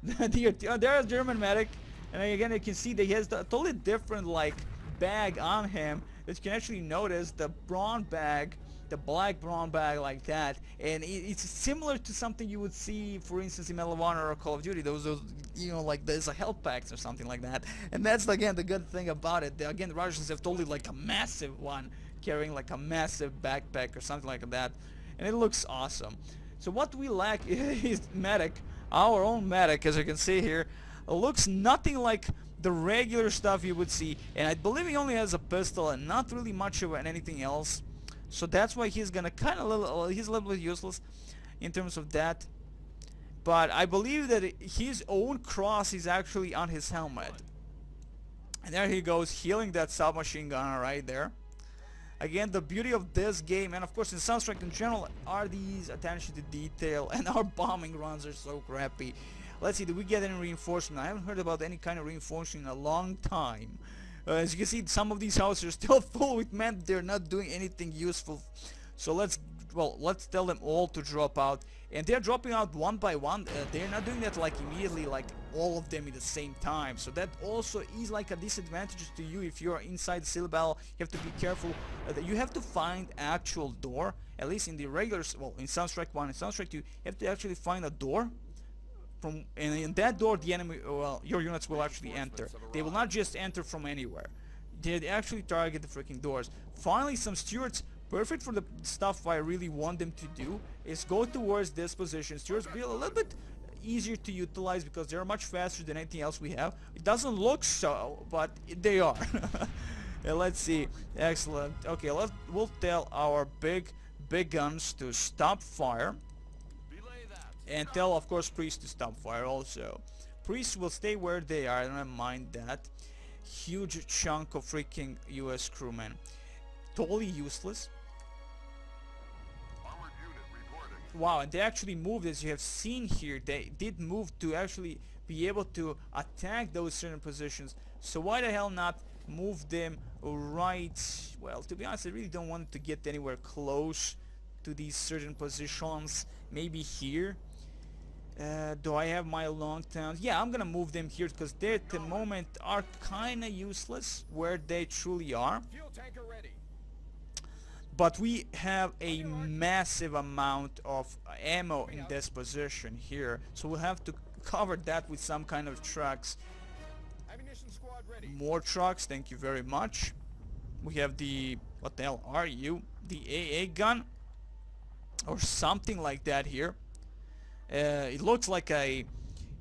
There's German medic, and again you can see that he has a totally different like bag on him. That you can actually notice the brawn bag, the black brawn bag like that, and it's similar to something you would see, for instance, in Medal of Honor or Call of Duty. Those you know, like there's a health packs or something like that. And that's again the good thing about it. Again, the Russians have totally like a massive one, carrying like a massive backpack or something like that. And it looks awesome. So what we lack is medic. Our own medic, as you can see here, looks nothing like the regular stuff you would see. And I believe he only has a pistol and not really much of anything else. So that's why he's gonna kind of he's a little bit useless in terms of that. But I believe that his own cross is actually on his helmet. And there he goes, healing that submachine gunner right there. Again, the beauty of this game, and of course in Sunstrike in general, are these attention to detail, and our bombing runs are so crappy. Let's see, did we get any reinforcement? I haven't heard about any kind of reinforcement in a long time. As you can see, some of these houses are still full with men. They're not doing anything useful. So let's tell them all to drop out. And they're dropping out one by one. They're not doing that like immediately, like all of them at the same time. So that also is like a disadvantage to you if you're inside the civil battle. You have to be careful. You have to find actual door. At least in the regular, well, in Sunstrike 1 and Sunstrike 2, you have to actually find a door. And in that door, the enemy, well, your units will actually enter. They will not just enter from anywhere. They actually target the freaking doors. Finally, some stewards, perfect for the stuff I really want them to do, is go towards this position. Stewards be a little bit easier to utilize because they're much faster than anything else we have. It doesn't look so, but they are. Let's see. Excellent. Okay, we'll tell our big guns to stop fire. And tell, of course, priests to stop fire also. Priests will stay where they are, I don't mind that. Huge chunk of freaking US crewmen. Totally useless. Armored unit reporting. Wow, and they actually moved, as you have seen here. They did move to actually be able to attack those certain positions. So why the hell not move them right? Well, to be honest, I really don't want to get anywhere close to these certain positions. Maybe here. Do I have my long towns? Yeah, I'm gonna move them here because they at the moment are kinda useless where they truly are. Fuel tanker ready. But we have a massive amount of ammo in this position here, so we'll have to cover that with some kind of trucks. Ammunition squad ready. More trucks, thank you very much. We have the, what the hell are you? The AA gun or something like that here. It looks like a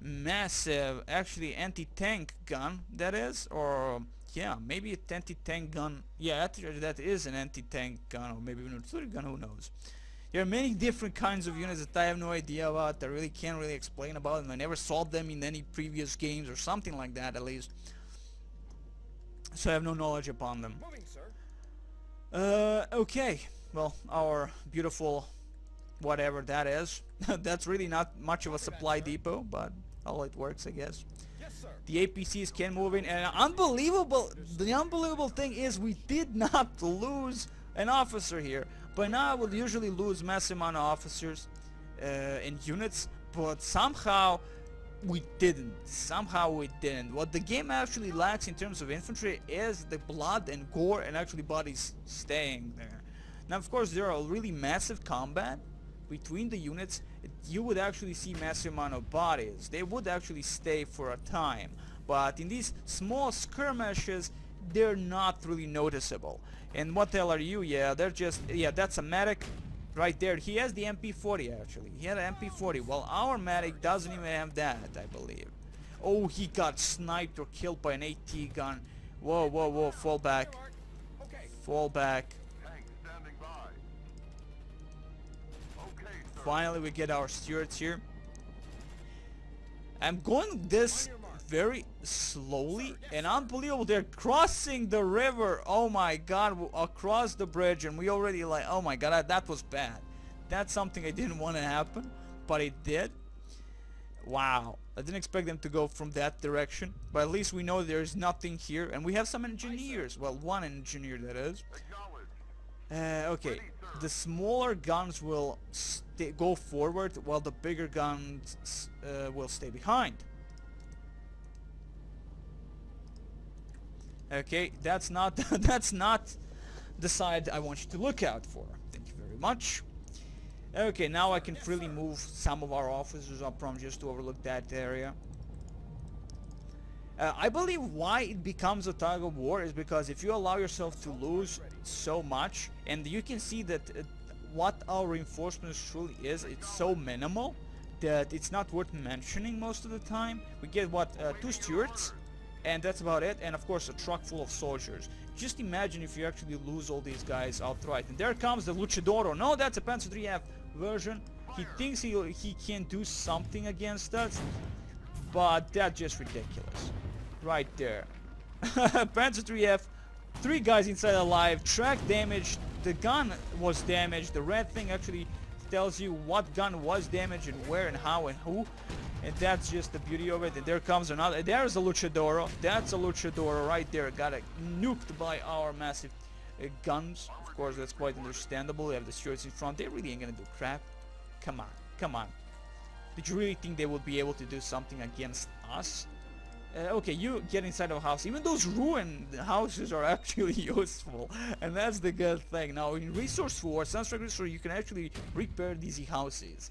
massive, actually anti-tank gun, that is, or yeah, maybe an anti-tank gun. Yeah, that is an anti-tank gun, or maybe an artillery gun, who knows. There are many different kinds of units that I have no idea about. I really can't really explain about them. I never saw them in any previous games or something like that, at least. So I have no knowledge upon them. Moving, sir. Okay. Well, our beautiful whatever that is. That's really not much of a supply depot, but how it works, I guess. Yes, sir. The APCs can move in, and the unbelievable thing is we did not lose an officer here. By now I would usually lose massive amount of officers and units, but somehow we didn't. What the game actually lacks in terms of infantry is the blood and gore and actually bodies staying there. Now of course there are really massive combat between the units. You would actually see massive amount of bodies. They would actually stay for a time, but in these small skirmishes they're not really noticeable. And what the hell are you? Yeah, they're just, yeah, that's a medic Right there, he has the MP40 actually. He had an MP40. Well, our medic doesn't even have that, I believe. Oh, he got sniped or killed by an AT gun. Whoa, whoa, whoa, fall back. Fall back. Tank standing by. Okay, sir. Finally, we get our stewards here. I'm going this very slowly and unbelievable. They're crossing the river. Oh my god, across the bridge, and we already like, oh my god, that was bad. That's something I didn't want to happen, but it did. Wow, I didn't expect them to go from that direction, but at least we know there's nothing here, and we have some engineers. Well, one engineer, that is. Okay, the smaller guns will go forward while the bigger guns will stay behind. Okay, that's not that's not the side I want you to look out for. Thank you very much. Okay, now I can freely move some of our officers up from just to overlook that area. I believe why it becomes a tug of war is because if you allow yourself to lose so much, and you can see that what our reinforcements truly is, it's so minimal that it's not worth mentioning most of the time. We get what, 2 stewards, and that's about it, and of course a truck full of soldiers. Just imagine if you actually lose all these guys outright. And there comes the Luchadoro. No, that's a Pt.2 version. He thinks he can do something against us, but that's just ridiculous. Right there. Pt.2, 3 guys inside alive, track damaged, the gun was damaged, the red thing actually tells you what gun was damaged and where and how and who, and that's just the beauty of it. And there comes another, there's a Luchadoro, that's a Luchadoro right there, got nuked by our massive guns. Of course, that's quite understandable. We have the stewards in front, they really ain't gonna do crap. Come on, come on. Did you really think they would be able to do something against us? Okay, you get inside of a house. Even those ruined houses are actually useful, and that's the good thing. Now, in Resource War, Sunstrike Resource, you can actually repair these houses.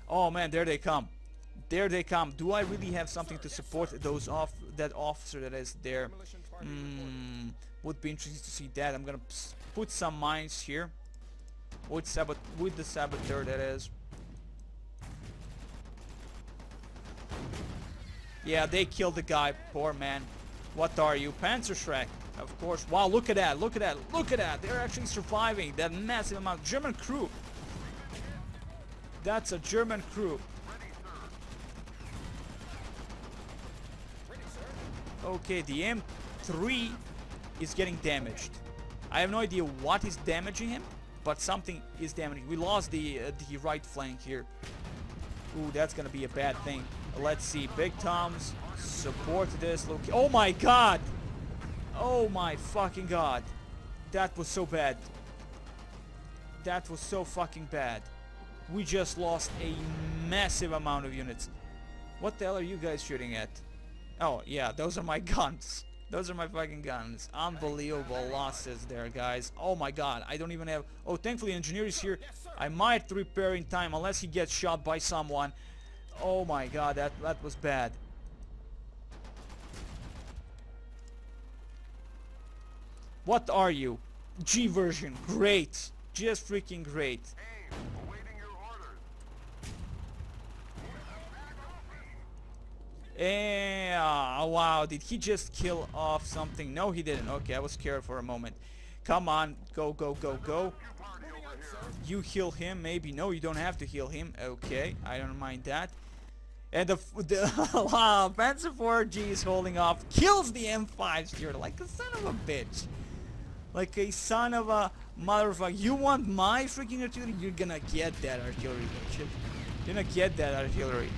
Oh man, there they come. There they come. Do I really have something to support those that officer that is there? Would be interesting to see that. I'm gonna put some mines here with the saboteur, that is. Yeah, they killed the guy, poor man. What are you? Panzerschreck, of course. Wow, look at that, look at that, look at that. They're actually surviving that massive amount. German crew. That's a German crew. Okay, the M3 is getting damaged. I have no idea what is damaging him, but something is damaging. We lost the right flank here. Ooh, that's gonna be a bad thing. Let's see, Big Toms, support this location. Oh my god! Oh my fucking god. That was so bad. That was so fucking bad. We just lost a massive amount of units. What the hell are you guys shooting at? Oh yeah, those are my guns. Those are my fucking guns. Unbelievable losses there, guys. Oh my god, I don't even have... Oh, thankfully engineer is here. I might repair in time unless he gets shot by someone. Oh my god, that was bad. What are you? G version, great. Just freaking great. Awaiting your orders. Yeah, wow, did he just kill off something? No, he didn't. Okay, I was scared for a moment. Come on, go, go, go, go. You heal him, maybe. No, you don't have to heal him. Okay, I don't mind that. And the wow, Panzer 4G is holding off. Kills the M5 steward like a son of a bitch. Like a son of a motherfucker. You want my freaking artillery? You're gonna get that artillery, bitch. You're gonna get that artillery.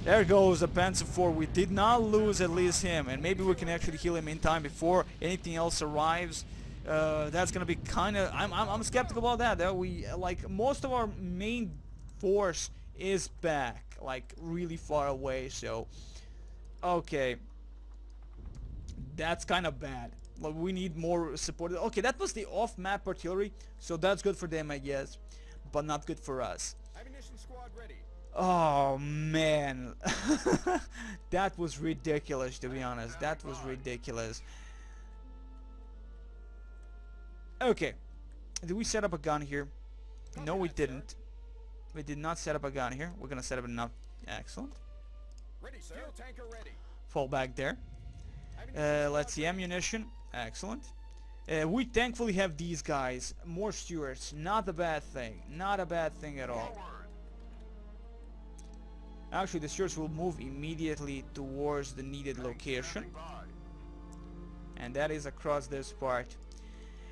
There goes the Panzer 4. We did not lose at least him, and maybe we can actually heal him in time before anything else arrives. That's gonna be kind of... I'm skeptical about that. Though we like most of our main force is back, like really far away. So, okay, that's kind of bad. Like, we need more support. Okay, that was the off-map artillery, so that's good for them, I guess, but not good for us. Ammunition squad ready. Oh man, that was ridiculous, to be honest. That was ridiculous. Okay, Did we set up a gun here? No, we didn't. We did not set up a gun here. We're gonna set up enough. Excellent. Ready, sir. Fuel tanker ready. Fall back there. Let's see, ammunition. Excellent. We thankfully have these guys. More stewards. Not a bad thing. Not a bad thing at all. Actually, the stewards will move immediately towards the needed location. And that is across this part.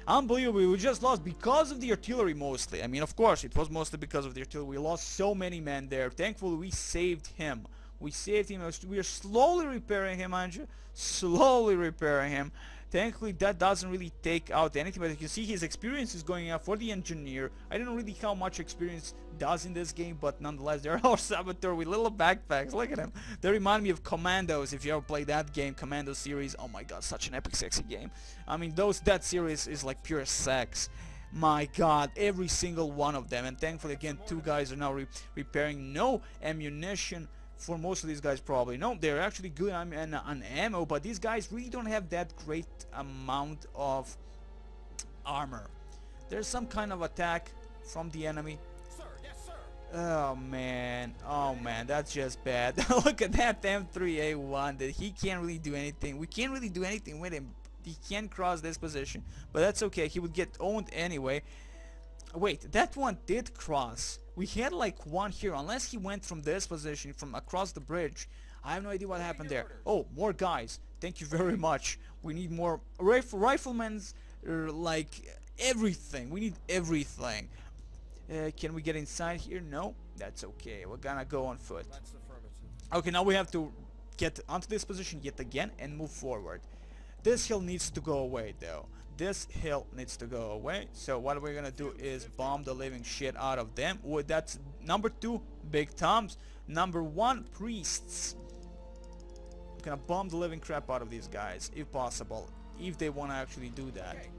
Unbelievable, we just lost because of the artillery mostly. I mean, of course, it was mostly because of the artillery. We lost so many men there. Thankfully, we saved him. We saved him. We are slowly repairing him, Andrew. Slowly repairing him. Thankfully, that doesn't really take out anything. But you can see his experience is going up for the engineer. I don't know really how much experience does in this game, but nonetheless, they're our saboteur with little backpacks. Look at him. They remind me of Commandos. If you ever played that game, Commando series. Oh my god, such an epic, sexy game. I mean, that series is like pure sex. My god, every single one of them. And thankfully, again, 2 guys are now repairing. No ammunition for most of these guys, probably. No, they're actually good on ammo, but these guys really don't have that great amount of armor. There's some kind of attack from the enemy. Sir, yes, sir. Oh man, that's just bad. Look at that M3A1. That he can't really do anything. We can't really do anything with him. He can't cross this position, but that's okay. He would get owned anyway. Wait, that one did cross. We had like one here, unless he went from this position, from across the bridge. I have no idea what happened there. Oh, more guys. Thank you very much. We need more riflemen, like everything. We need everything. Can we get inside here? No, that's okay. We're gonna go on foot. That's affirmative. Okay, now we have to get onto this position yet again and move forward. This hill needs to go away though. This hill needs to go away. So what we're gonna do is bomb the living shit out of them. That's number 2, Big Toms. Number 1, Priests. We're gonna bomb the living crap out of these guys, if possible, if they wanna actually do that. Okay.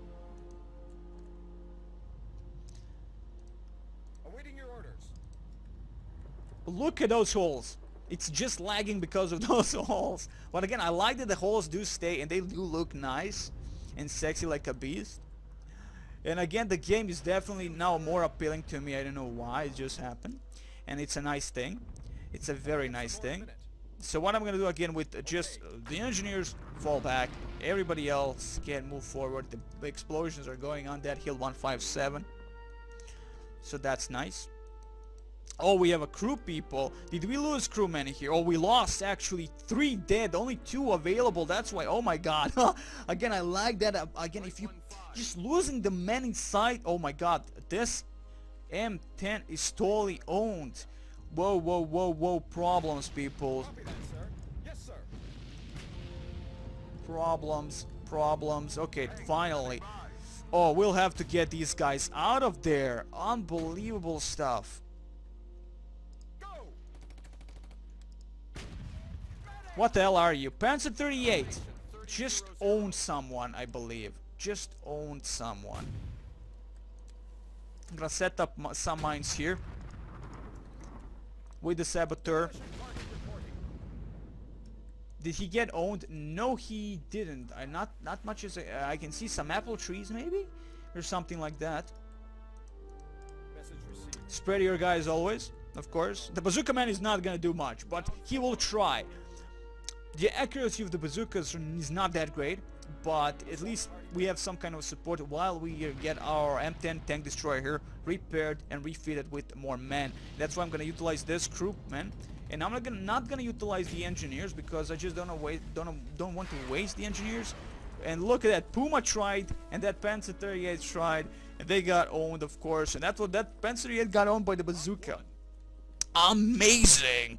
Awaiting your orders. Look at those holes. It's just lagging because of those holes. But again, I like that the holes do stay and they do look nice and sexy like a beast. And again, the game is definitely now more appealing to me. I don't know why, it just happened. And it's a nice thing. It's a very nice thing. So what I'm gonna do again with just the engineers, fall back. Everybody else can move forward. The explosions are going on that hill 157. So that's nice. Oh, we have a crew, people. Did we lose crewmen here? Oh, we lost actually 3 dead, only 2 available. That's why. Oh my god. Again, I like that. Again, if you just losing the men inside. Oh my god. This M10 is totally owned. Whoa, whoa, whoa, whoa. Problems, people. Copy that, sir. Yes, sir. Problems. Okay, finally. Oh, we'll have to get these guys out of there. Unbelievable stuff. What the hell are you? Panzer 38. Just owned someone, I believe. Just owned someone. I'm gonna set up some mines here. With the saboteur. Did he get owned? No, he didn't. Not much as I can see some apple trees maybe? Or something like that. Message received. Spread your guys always, of course. The bazooka man is not gonna do much, but he will try. The accuracy of the bazookas is not that great, but at least we have some kind of support while we get our M10 tank destroyer here repaired and refitted with more men. That's why I'm gonna utilize this crew, man. And I'm not gonna utilize the engineers because I just don't want to waste the engineers. And look at that, Puma tried and that Panzer 38 tried, and they got owned, of course. And that's what that Panzer 38 got owned by the bazooka. Amazing.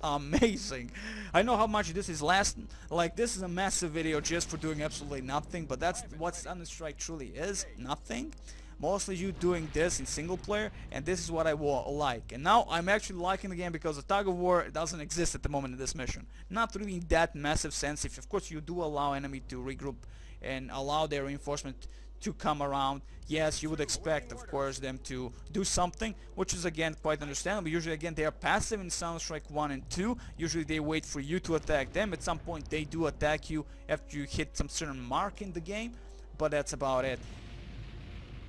Amazing. I know how much this is like this is a massive video just for doing absolutely nothing, but that's what Sudden Strike truly is, nothing. Mostly you doing this in single player, and this is what I like. And now I'm actually liking the game because the tug of war doesn't exist at the moment in this mission. Not really in that massive sense. If of course you do allow enemy to regroup and allow their reinforcement to come around, yes, you would expect, of course, them to do something, which is again quite understandable. Usually, again, they are passive in Sudden Strike 1 and 2. Usually, they wait for you to attack them. At some point, they do attack you after you hit some certain mark in the game, but that's about it.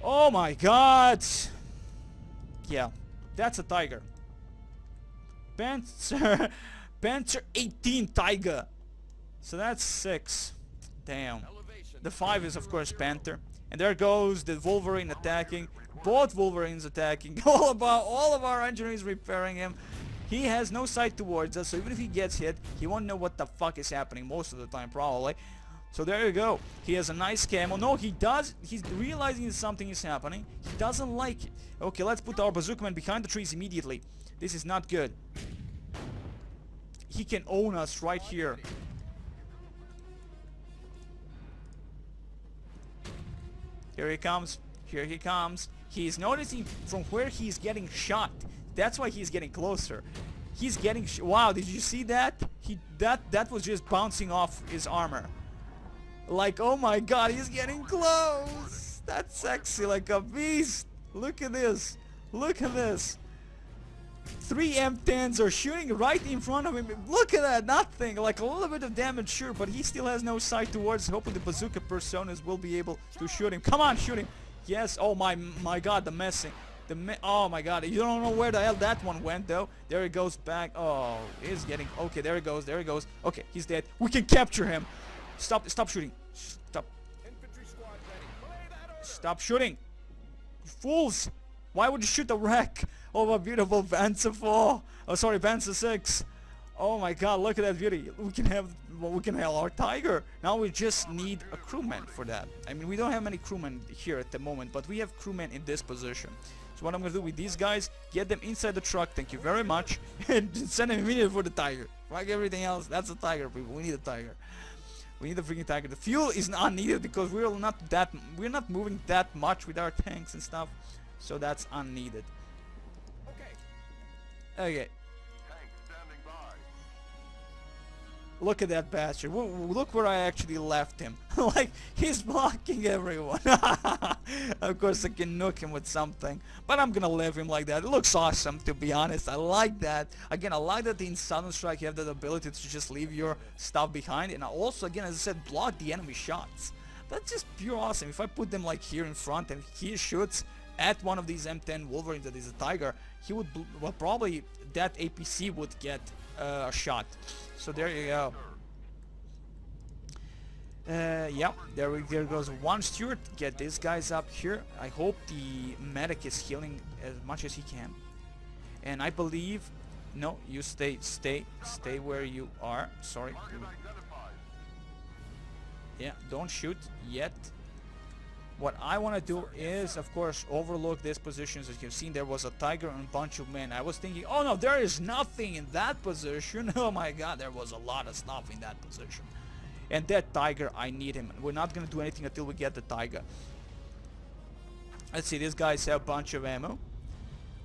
Oh my god! Yeah, that's a tiger. Panzer 18 tiger. So that's 6. Damn. The 5 is of course Panther. And there goes the Wolverine attacking. Both Wolverines attacking. All of our engineers repairing him. He has no sight towards us, so even if he gets hit, he won't know what the fuck is happening most of the time probably. So there you go. He has a nice camo. No, he does. He's realizing that something is happening. He doesn't like it. Okay, let's put our bazooka man behind the trees immediately. This is not good. He can own us right here. Here he comes. Here he comes. He's noticing from where he's getting shot. That's why he's getting closer. He's getting wow, did you see that? That was just bouncing off his armor. Like, oh my god, he's getting close. That's sexy like a beast. Look at this. Look at this. 3 M10s are shooting right in front of him. Look at that, nothing. Like a little bit of damage, sure, but he still has no sight towards. Hopefully the bazooka personas will be able to shoot him. Come on, shoot him. Yes, oh my god, the messing. Oh my god, you don't know where the hell that one went though. There he goes back. Oh, he's getting, okay, there he goes, there he goes. Okay, he's dead. We can capture him. Stop shooting. Stop. Infantry squad ready. Belay that order. Stop shooting. You fools. Why would you shoot the wreck of a beautiful Panzer 4? Oh, sorry, Panzer 6. Oh my god, look at that beauty. We can have our tiger. Now we just need a crewman for that. I mean, we don't have many crewmen here at the moment, but we have crewmen in this position. So what I'm gonna do with these guys, get them inside the truck, thank you very much, and send them immediately for the tiger. Like everything else, that's a tiger, people. We need a tiger. We need a freaking tiger. The fuel is not needed because we're not moving that much with our tanks and stuff. So that's unneeded. Okay. Tank standing by. Look at that bastard. Look where I actually left him. Like, he's blocking everyone. Of course, I can nuke him with something. But I'm gonna leave him like that. It looks awesome, to be honest. I like that. Again, I like that in Southern Strike you have that ability to just leave your stuff behind. And also, again, as I said, block the enemy shots. That's just pure awesome. If I put them like here in front and he shoots at one of these M10 Wolverines that is a tiger, he would, well, probably that APC would get a shot. So there you go. Yeah, there goes one Stewart. Get these guys up here. I hope the medic is healing as much as he can. And I believe, no, you stay where you are. Sorry. Target identified. Yeah, don't shoot yet. What I want to do is, of course, overlook these positions. As you've seen, there was a tiger and a bunch of men. I was thinking, oh no, there is nothing in that position. Oh my god, there was a lot of stuff in that position. And that tiger, I need him. We're not going to do anything until we get the tiger. Let's see, these guys have a bunch of ammo.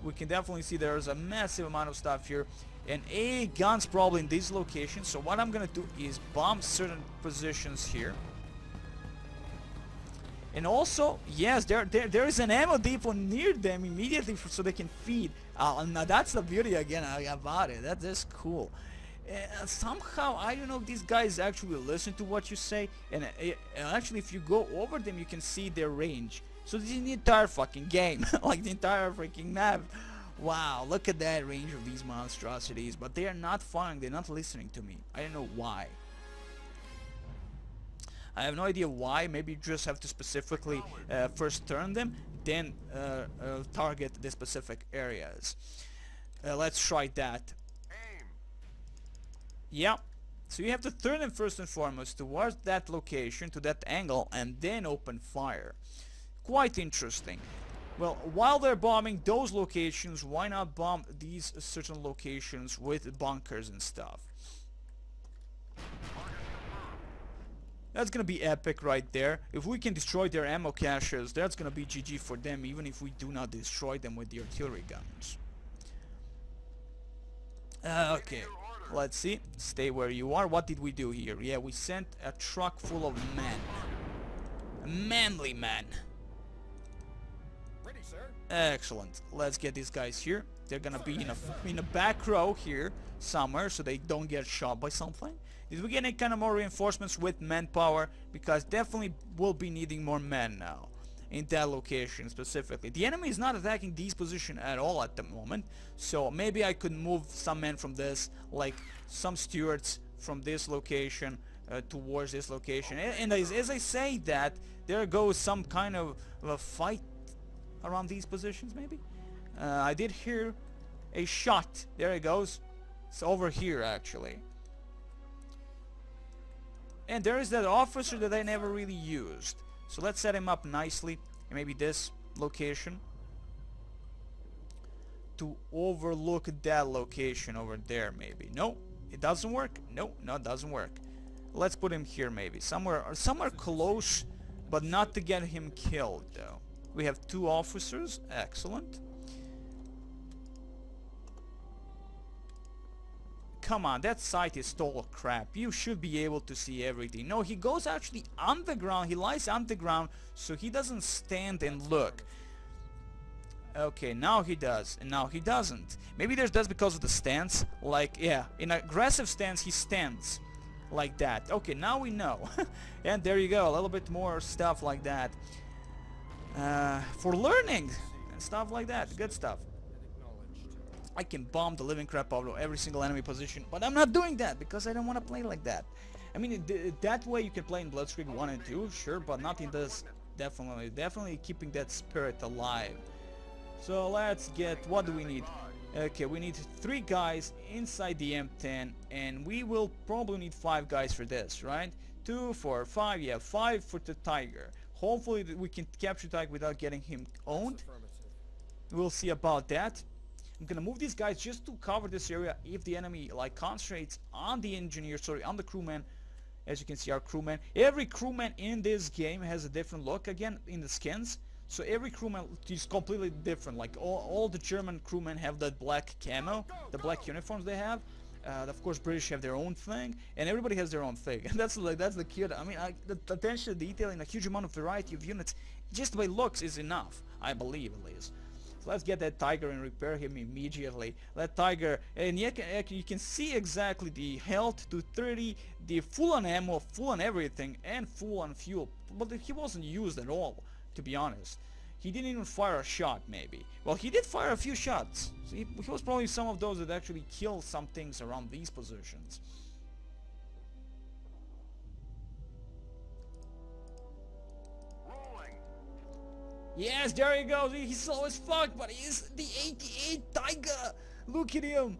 We can definitely see there's a massive amount of stuff here. And a gun's probably in these locations. So what I'm going to do is bomb certain positions here. And also, yes, there is an ammo depot near them immediately so they can feed. Now that's the beauty again about it. That is cool. Somehow, I don't know if these guys actually listen to what you say. And actually, if you go over them, you can see their range. So this is the entire fucking game. Like the entire freaking map. Wow, look at that range of these monstrosities. But they are not firing. They're not listening to me. I don't know why. I have no idea why. Maybe you just have to specifically first turn them, then target the specific areas. Let's try that. Aim. Yeah. So you have to turn them first and foremost towards that location, to that angle, and then open fire. Quite interesting. Well, while they're bombing those locations, why not bomb these certain locations with bunkers and stuff? That's gonna be epic right there. If we can destroy their ammo caches, that's gonna be GG for them, even if we do not destroy them with the artillery guns. Okay, let's see. Stay where you are. What did we do here? Yeah, we sent a truck full of men. Manly men. Ready, sir. Excellent. Let's get these guys here. They're gonna be in a back row here somewhere, so they don't get shot by something. Is we getting kind of more reinforcements with manpower, because definitely we'll be needing more men now. in that location specifically. The enemy is not attacking these positions at all at the moment, so maybe I could move some men from this, like some stewards from this location towards this location. And as I say that, there goes some kind of a fight around these positions maybe. I did hear a shot. There it goes. It's over here actually. And there is that officer that I never really used. So let's set him up nicely. And maybe this location. To overlook that location over there maybe. No, it doesn't work. No, it doesn't work. Let's put him here maybe. Somewhere close, but not to get him killed though. We have 2 officers. Excellent. Come on, that sight is total crap. You should be able to see everything. No, he goes actually underground. He lies underground, so he doesn't stand and look. Okay, now he does, and now he doesn't. Maybe that's because of the stance. Like, yeah, in an aggressive stance, he stands like that. Okay, now we know. And there you go, a little bit more stuff like that. For learning and stuff like that. Good stuff. I can bomb the living crap out of every single enemy position, but I'm not doing that because I don't want to play like that. I mean, that way you can play in Bloodstreak 1 and 2, sure, but not in this. Definitely keeping that spirit alive. So let's get, what do we need? Okay, we need 3 guys inside the M10, and we will probably need 5 guys for this, right? 2, 4, 5, yeah, 5 for the Tiger. Hopefully we can capture Tiger without getting him owned. We'll see about that. I'm gonna move these guys just to cover this area if the enemy like concentrates on the engineer, sorry, on the crewman. As you can see, our crewman, every crewman in this game has a different look again in the skins. So every crewman is completely different. Like all the German crewmen have that black camo, the black uniforms they have. Of course, British have their own thing, and everybody has their own thing. And that's the key. I mean, the attention to detail in a huge amount of variety of units, just by looks, is enough. I believe, at least. So let's get that Tiger and repair him immediately. That Tiger, and you can see exactly the health to 30, the full on ammo, full on everything, and full on fuel. But he wasn't used at all, to be honest. He didn't even fire a shot, maybe. Well, he did fire a few shots. So he was probably some of those that actually killed some things around these positions. Rolling. Yes, there he goes. He's slow as fuck, but he's the 88 Tiger. Look at him.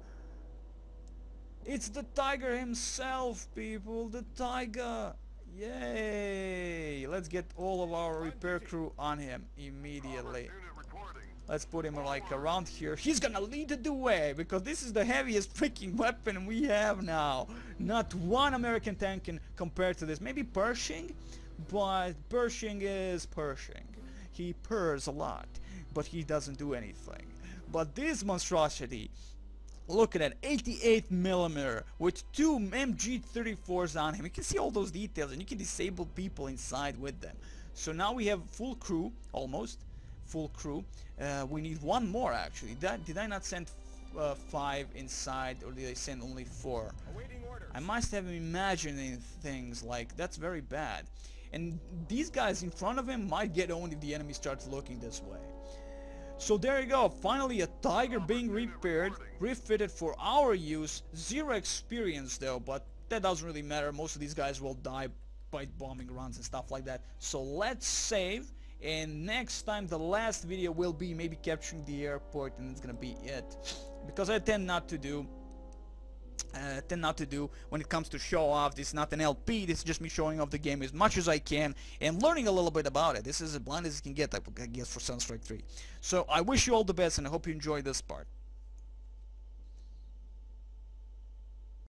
It's the Tiger himself, people. The Tiger. Yay! Let's get all of our repair crew on him immediately. Let's put him like around here. He's gonna lead the way because this is the heaviest freaking weapon we have now. Not one American tank can compare to this. Maybe Pershing, but Pershing is Pershing. He purrs a lot, but he doesn't do anything. But this monstrosity, look at that, 88mm with 2 MG34s on him. You can see all those details, and you can disable people inside with them. So now we have full crew, almost full crew. We need 1 more actually. Did I not send 5 inside, or did I send only 4? I must have imagining things like that's very bad. And these guys in front of him might get owned if the enemy starts looking this way. So there you go, finally a Tiger being repaired, refitted for our use. 0 experience though, but that doesn't really matter. Most of these guys will die by bombing runs and stuff like that. So let's save, and next time the last video will be maybe capturing the airport, and it's gonna be it. Because I tend not to do when it comes to show off. This is not an LP, this is just me showing off the game as much as I can and learning a little bit about it. This is as blind as you can get, I guess, for Sunstrike 3. So I wish you all the best, and I hope you enjoyed this part.